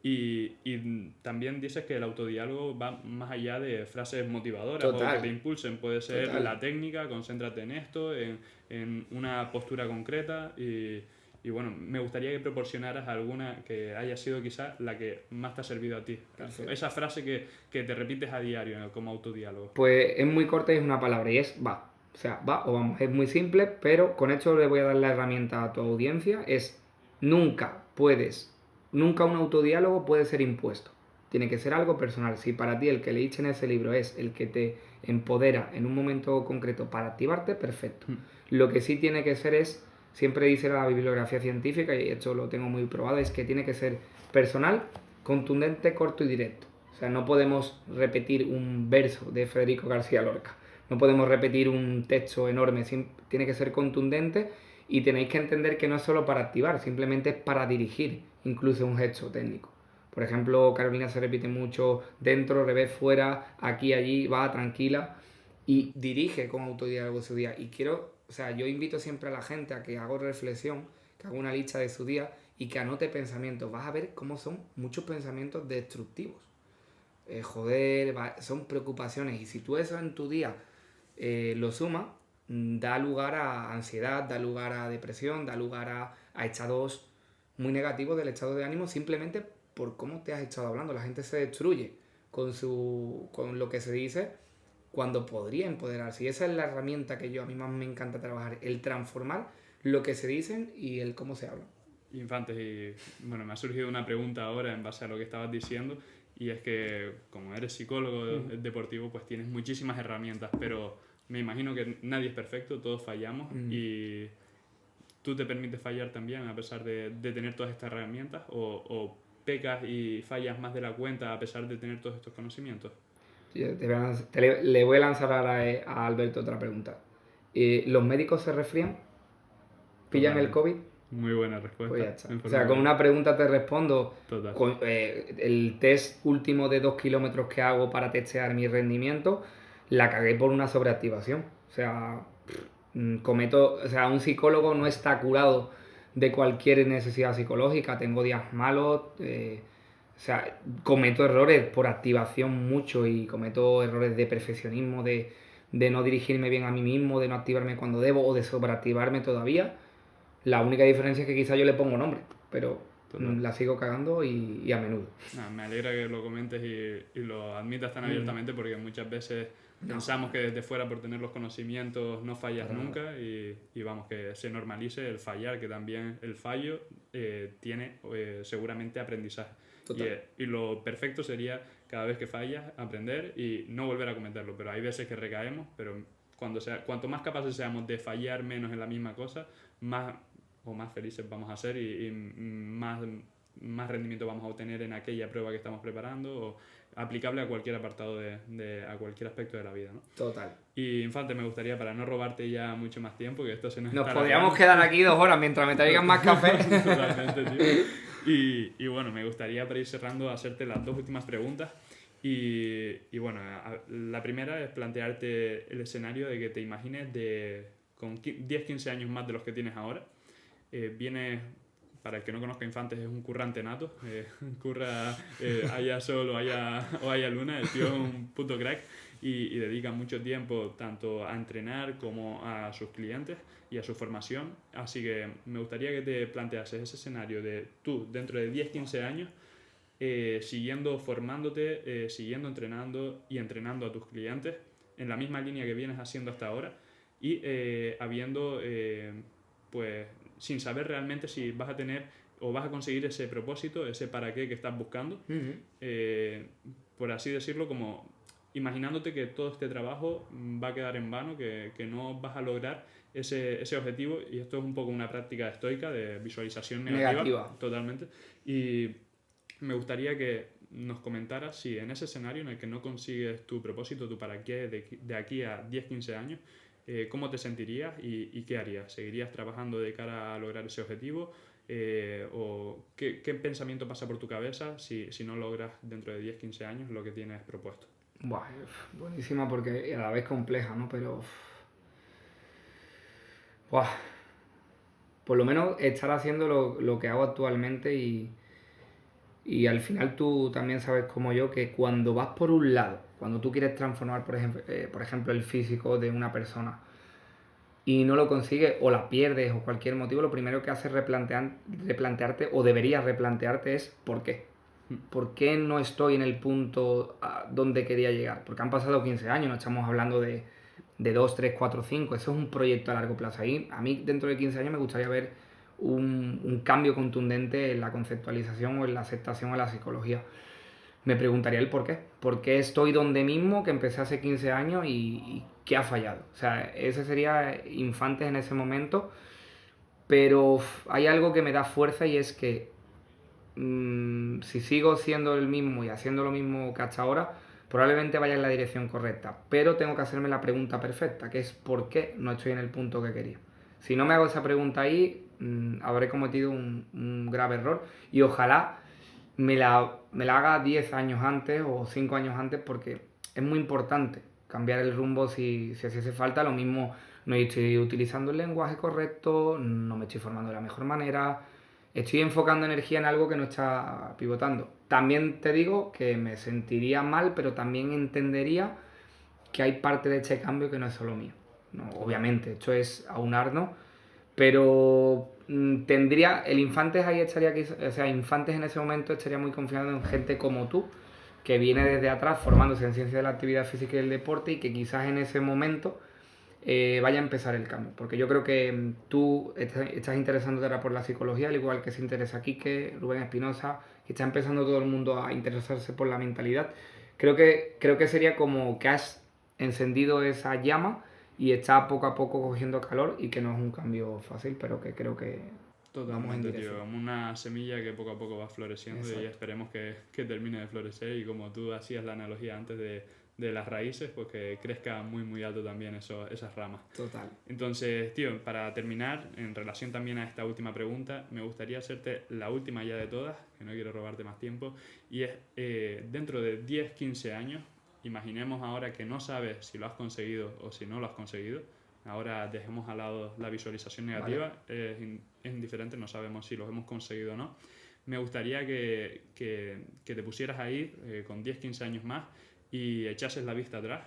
Y también dices que el autodiálogo va más allá de frases motivadoras o que te impulsen. Puede ser la técnica, concéntrate en esto, en una postura concreta. Y bueno, me gustaría que proporcionaras alguna que haya sido quizás la que más te ha servido a ti. Perfecto. Esa frase que te repites a diario, ¿no? Como autodiálogo. Pues es muy corta y es una palabra, y es va. O sea, va o vamos. Es muy simple, pero con esto le voy a dar la herramienta a tu audiencia. Es nunca un autodiálogo puede ser impuesto. Tiene que ser algo personal. Si para ti el que leíste en ese libro es el que te empodera en un momento concreto para activarte, perfecto. Lo que sí tiene que ser es, siempre dice la bibliografía científica, y esto lo tengo muy probado, es que tiene que ser personal, contundente, corto y directo. O sea, no podemos repetir un verso de Federico García Lorca. No podemos repetir un texto enorme. Tiene que ser contundente, y tenéis que entender que no es solo para activar, simplemente es para dirigir, incluso un gesto técnico. Por ejemplo, Carolina se repite mucho dentro, revés, fuera, aquí, allí, va, tranquila, y dirige con autodiálogo su día. Y yo invito siempre a la gente a que haga reflexión, que haga una lista de su día y que anote pensamientos. Vas a ver cómo son muchos pensamientos destructivos. Son preocupaciones, y si tú eso en tu día lo sumas, da lugar a ansiedad, da lugar a depresión, da lugar a estados muy negativos del estado de ánimo, simplemente por cómo te has estado hablando. La gente se destruye con lo que se dice, cuando podría empoderarse. Y esa es la herramienta que a mí más me encanta trabajar, el transformar lo que se dicen y el cómo se habla. Infantes, y bueno, me ha surgido una pregunta ahora en base a lo que estabas diciendo, y es que como eres psicólogo deportivo, pues tienes muchísimas herramientas, pero me imagino que nadie es perfecto, todos fallamos, y ¿tú te permites fallar también a pesar de tener todas estas herramientas, o pecas y fallas más de la cuenta a pesar de tener todos estos conocimientos? Le voy a lanzar ahora a Alberto otra pregunta. ¿Los médicos se resfrían? ¿Pillan el COVID? Muy buena respuesta. Pues ya está. O sea, con una pregunta te respondo. Con, el test último de 2 kilómetros que hago para testear mi rendimiento, la cagué por una sobreactivación. O sea, un psicólogo no está curado de cualquier necesidad psicológica. Tengo días malos, cometo errores por activación mucho, y cometo errores de perfeccionismo, de no dirigirme bien a mí mismo, de no activarme cuando debo, o de sobreactivarme todavía. La única diferencia es que quizá yo le pongo nombre, pero la sigo cagando y a menudo. Me alegra que lo comentes y lo admitas tan abiertamente, porque muchas veces pensamos que desde fuera, por tener los conocimientos, no fallas nunca, y vamos, que se normalice el fallar, que también el fallo tiene seguramente aprendizaje. Y lo perfecto sería, cada vez que fallas, aprender y no volver a cometerlo, pero hay veces que recaemos, pero cuanto más capaces seamos de fallar menos en la misma cosa, más felices vamos a ser, y más rendimiento vamos a obtener en aquella prueba que estamos preparando, o aplicable a cualquier apartado a cualquier aspecto de la vida, ¿no? Total. Y Infante, me gustaría, para no robarte ya mucho más tiempo, que esto se nos podríamos quedar aquí 2 horas mientras me traigan más café. Totalmente, tío. Y bueno, me gustaría, para ir cerrando, hacerte las 2 últimas preguntas. Y bueno, la primera es plantearte el escenario de que te imagines con 10-15 años más de los que tienes ahora, viene, para el que no conozca Infantes, es un currante nato, curra haya sol o haya luna, el tío es un puto crack y dedica mucho tiempo tanto a entrenar como a sus clientes y a su formación, así que me gustaría que te planteases ese escenario de tú dentro de 10-15 años siguiendo formándote, siguiendo entrenando y entrenando a tus clientes en la misma línea que vienes haciendo hasta ahora y habiendo, pues, sin saber realmente si vas a tener o vas a conseguir ese propósito, ese para qué que estás buscando, por así decirlo, como imaginándote que todo este trabajo va a quedar en vano, que no vas a lograr ese objetivo, y esto es un poco una práctica estoica de visualización negativa. Totalmente. Y me gustaría que nos comentaras si en ese escenario en el que no consigues tu propósito, tu para qué de aquí a 10-15 años, ¿cómo te sentirías y qué harías? ¿Seguirías trabajando de cara a lograr ese objetivo? ¿O qué pensamiento pasa por tu cabeza si no logras dentro de 10-15 años lo que tienes propuesto? Buah, buenísima porque a la vez compleja, ¿no? Pero... Buah, por lo menos estar haciendo lo que hago actualmente y al final tú también sabes como yo que cuando vas por un lado, cuando tú quieres transformar, por ejemplo, el físico de una persona y no lo consigues o la pierdes o cualquier motivo, lo primero que haces replantearte o deberías replantearte es ¿por qué? ¿Por qué no estoy en el punto donde quería llegar? Porque han pasado 15 años, no estamos hablando de 2, 3, 4, 5. Eso es un proyecto a largo plazo. Ahí, a mí, dentro de 15 años, me gustaría ver un cambio contundente en la conceptualización o en la aceptación a la psicología. Me preguntaría el por qué. ¿Por qué estoy donde mismo que empecé hace 15 años y qué ha fallado? O sea, ese sería Infantes en ese momento. Pero hay algo que me da fuerza y es que si sigo siendo el mismo y haciendo lo mismo que hasta ahora, probablemente vaya en la dirección correcta. Pero tengo que hacerme la pregunta perfecta, que es ¿por qué no estoy en el punto que quería? Si no me hago esa pregunta ahí, habré cometido un grave error y ojalá me la haga 10 años antes o 5 años antes, porque es muy importante cambiar el rumbo si hace falta. Lo mismo, no estoy utilizando el lenguaje correcto, no me estoy formando de la mejor manera, estoy enfocando energía en algo que no está pivotando. También te digo que me sentiría mal, pero también entendería que hay parte de este cambio que no es solo mío. No, obviamente, esto es aunarnos, pero tendría, el Infantes ahí estaría aquí, o sea, Infantes en ese momento estaría muy confiado en gente como tú, que viene desde atrás formándose en ciencia de la actividad física y el deporte y que quizás en ese momento vaya a empezar el cambio. Porque yo creo que tú estás interesándote ahora por la psicología, al igual que se interesa Quique, Rubén Espinosa, que está empezando todo el mundo a interesarse por la mentalidad. Creo que sería como que has encendido esa llama y está poco a poco cogiendo calor y que no es un cambio fácil, pero que creo que totalmente, tío, como una semilla que poco a poco va floreciendo. Exacto. Y esperemos que termine de florecer y como tú hacías la analogía antes de las raíces, pues que crezca muy muy alto también esas ramas. Total. Entonces, tío, para terminar, en relación también a esta última pregunta, me gustaría hacerte la última ya de todas, que no quiero robarte más tiempo, y es, dentro de 10-15 años, imaginemos ahora que no sabes si lo has conseguido o si no lo has conseguido. Ahora dejemos al lado la visualización negativa, vale. Es indiferente, no sabemos si lo hemos conseguido o no. Me gustaría que te pusieras ahí con 10-15 años más y echases la vista atrás,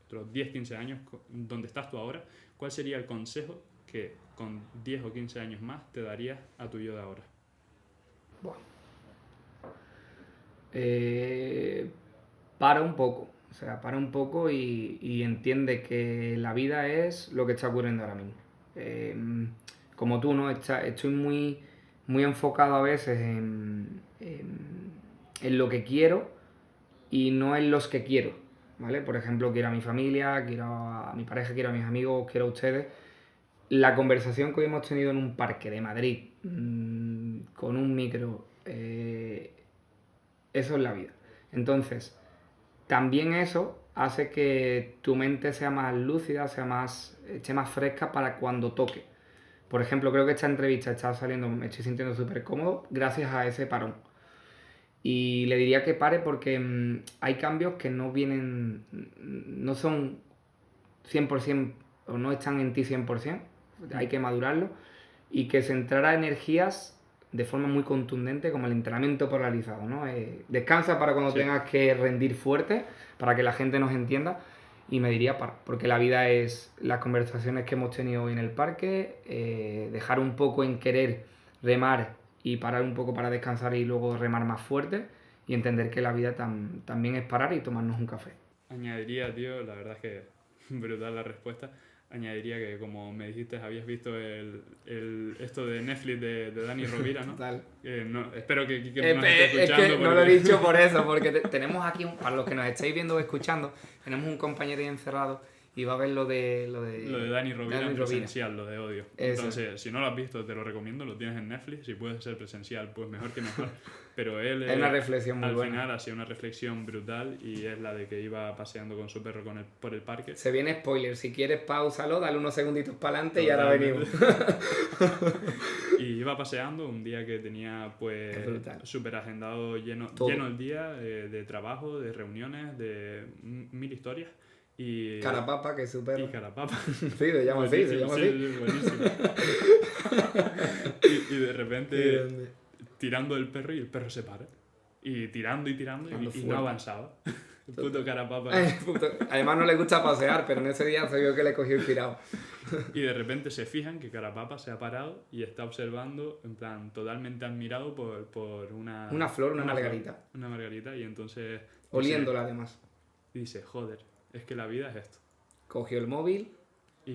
otros 10-15 años, donde estás tú ahora. ¿Cuál sería el consejo que con 10 o 15 años más te darías a tu yo de ahora? Bueno. Para un poco. O sea, para un poco y entiende que la vida es lo que está ocurriendo ahora mismo. Como tú, ¿no? Estoy muy, muy enfocado a veces en lo que quiero y no en los que quiero, ¿vale? Por ejemplo, quiero a mi familia, quiero a mi pareja, quiero a mis amigos, quiero a ustedes. La conversación que hoy hemos tenido en un parque de Madrid, con un micro, eso es la vida. Entonces, también eso hace que tu mente sea más lúcida, esté más fresca para cuando toque. Por ejemplo, creo que esta entrevista está saliendo, me estoy sintiendo súper cómodo gracias a ese parón. Y le diría que pare porque hay cambios que no vienen, no son 100% o no están en ti 100%, hay que madurarlo. y que centrara energías de forma muy contundente, como el entrenamiento polarizado, ¿no? Descansa para cuando tengas que rendir fuerte, para que la gente nos entienda, y me diría para, porque la vida es las conversaciones que hemos tenido hoy en el parque, dejar un poco en querer remar y parar un poco para descansar y luego remar más fuerte, y entender que la vida también es parar y tomarnos un café. Añadiría, tío, la verdad es que brutal la respuesta. Añadiría que, como me dijiste, habías visto esto de Netflix de Dani Rovira, ¿no? Total. No, espero que nos esté escuchando. Es que no lo he dicho por eso, porque tenemos aquí, para los que nos estáis viendo o escuchando, tenemos un compañero ahí encerrado y va a ver lo de Dani Rovira en presencial, lo de Odio. Eso. Entonces, si no lo has visto, te lo recomiendo, lo tienes en Netflix. Si puedes ser presencial, pues mejor que mejor. Pero él es una reflexión muy al buena. final hacía una reflexión brutal, y es la de que iba paseando con su perro por el parque. Se viene spoiler, si quieres pausalo, dale unos segunditos para adelante y ahora venimos. Y iba paseando un día que tenía pues súper agendado, lleno el día de trabajo, de reuniones, de 1000 historias. Y Carapapa, que es su perro. Y Carapapa. Sí, se llama así, se llama así. Sí, buenísimo. y de repente tirando el perro, y el perro se para. Y tirando y no avanzaba. El puto Carapapa. Además no le gusta pasear, pero en ese día se vio que le cogió inspirado. Y de repente se fijan que Carapapa se ha parado y está observando, en plan, totalmente admirado por una flor, una margarita. Una margarita, y entonces... Oliéndola además. Y dice, joder, es que la vida es esto. Cogió el móvil,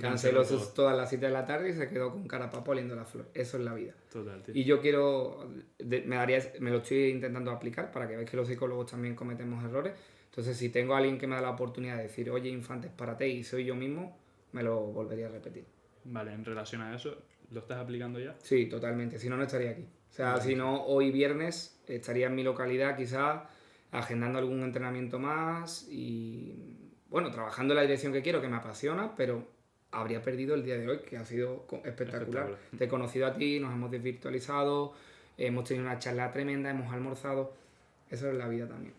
canceló todas las 7 de la tarde y se quedó con Carapapa oliendo la flor. Eso es la vida. Total, tío. Y yo quiero... me lo estoy intentando aplicar para que veáis que los psicólogos también cometemos errores. Entonces, si tengo a alguien que me da la oportunidad de decir, oye, Infantes, párate, y soy yo mismo, me lo volvería a repetir. Vale, en relación a eso, ¿lo estás aplicando ya? Sí, totalmente. Si no, no estaría aquí. O sea, si no, hoy viernes estaría en mi localidad, quizás agendando algún entrenamiento más y, bueno, trabajando en la dirección que quiero, que me apasiona, pero habría perdido el día de hoy, que ha sido espectacular. Te he conocido a ti, nos hemos desvirtualizado, hemos tenido una charla tremenda, hemos almorzado. Eso es la vida también.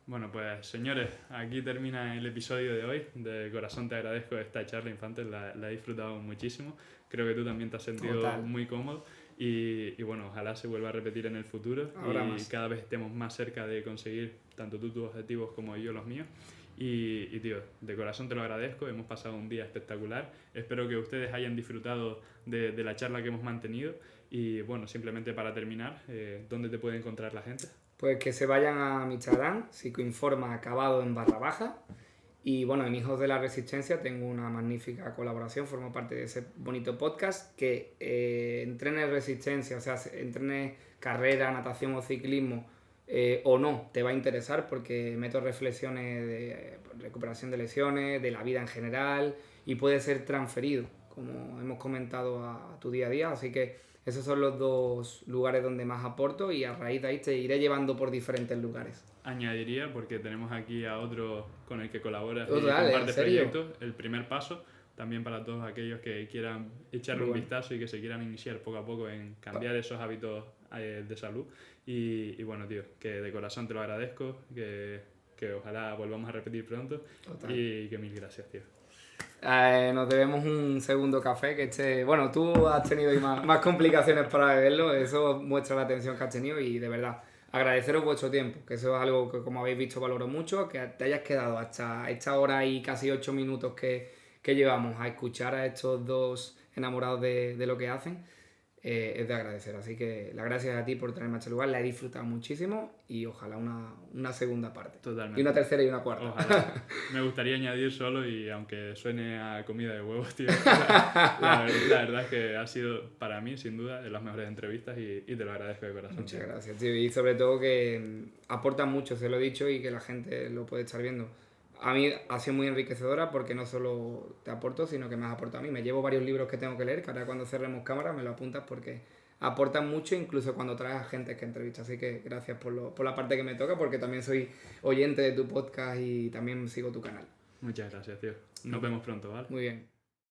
Bueno, pues señores, aquí termina el episodio de hoy. De corazón te agradezco esta charla, Infantes, la he disfrutado muchísimo. Creo que tú también te has sentido muy cómodo. Y bueno, ojalá se vuelva a repetir en el futuro. Ahora y más. Cada vez estemos más cerca de conseguir tanto tú tus objetivos como yo los míos. Y tío, de corazón te lo agradezco, hemos pasado un día espectacular. Espero que ustedes hayan disfrutado de la charla que hemos mantenido. Y bueno, simplemente para terminar, ¿dónde te puede encontrar la gente? Pues que se vayan a mi Instagram, psicoinforma acabado en ⁇ y bueno, en Hijos de la Resistencia tengo una magnífica colaboración, formo parte de ese bonito podcast que entrene resistencia, o sea, entrene carrera, natación o ciclismo o no, te va a interesar porque meto reflexiones de recuperación de lesiones, de la vida en general y puede ser transferido, como hemos comentado, a tu día a día, así que esos son los 2 lugares donde más aporto y a raíz de ahí te iré llevando por diferentes lugares. Añadiría, porque tenemos aquí a otro con el que colaboras y dale, compartes proyectos, El Primer Paso, también para todos aquellos que quieran echarle un vistazo y que se quieran iniciar poco a poco en cambiar esos hábitos de salud. Y bueno, tío, que de corazón te lo agradezco, que ojalá volvamos a repetir pronto. Total. Y que mil gracias, tío. Nos debemos un segundo café, que bueno, tú has tenido más complicaciones para beberlo, eso muestra la atención que has tenido y de verdad, agradeceros vuestro tiempo, que eso es algo que, como habéis visto, valoro mucho, que te hayas quedado hasta esta hora y casi 8 minutos que llevamos a escuchar a estos 2 enamorados de lo que hacen. Es de agradecer, así que las gracias a ti por traerme a este lugar, la he disfrutado muchísimo y ojalá una segunda parte. Totalmente. Y una tercera y una cuarta. Ojalá. Me gustaría añadir solo, y aunque suene a comida de huevos, tío, la verdad es que ha sido para mí, sin duda, de las mejores entrevistas y te lo agradezco de corazón. Muchas gracias, tío, y sobre todo que aportan mucho, se lo he dicho, y que la gente lo puede estar viendo. A mí ha sido muy enriquecedora porque no solo te aporto, sino que me has aportado a mí. Me llevo varios libros que tengo que leer, que ahora cuando cerremos cámara me lo apuntas porque aportan mucho, incluso cuando traes a gente que entrevistas. Así que gracias por la parte que me toca, porque también soy oyente de tu podcast y también sigo tu canal. Muchas gracias, tío. Nos vemos pronto, ¿vale? Muy bien.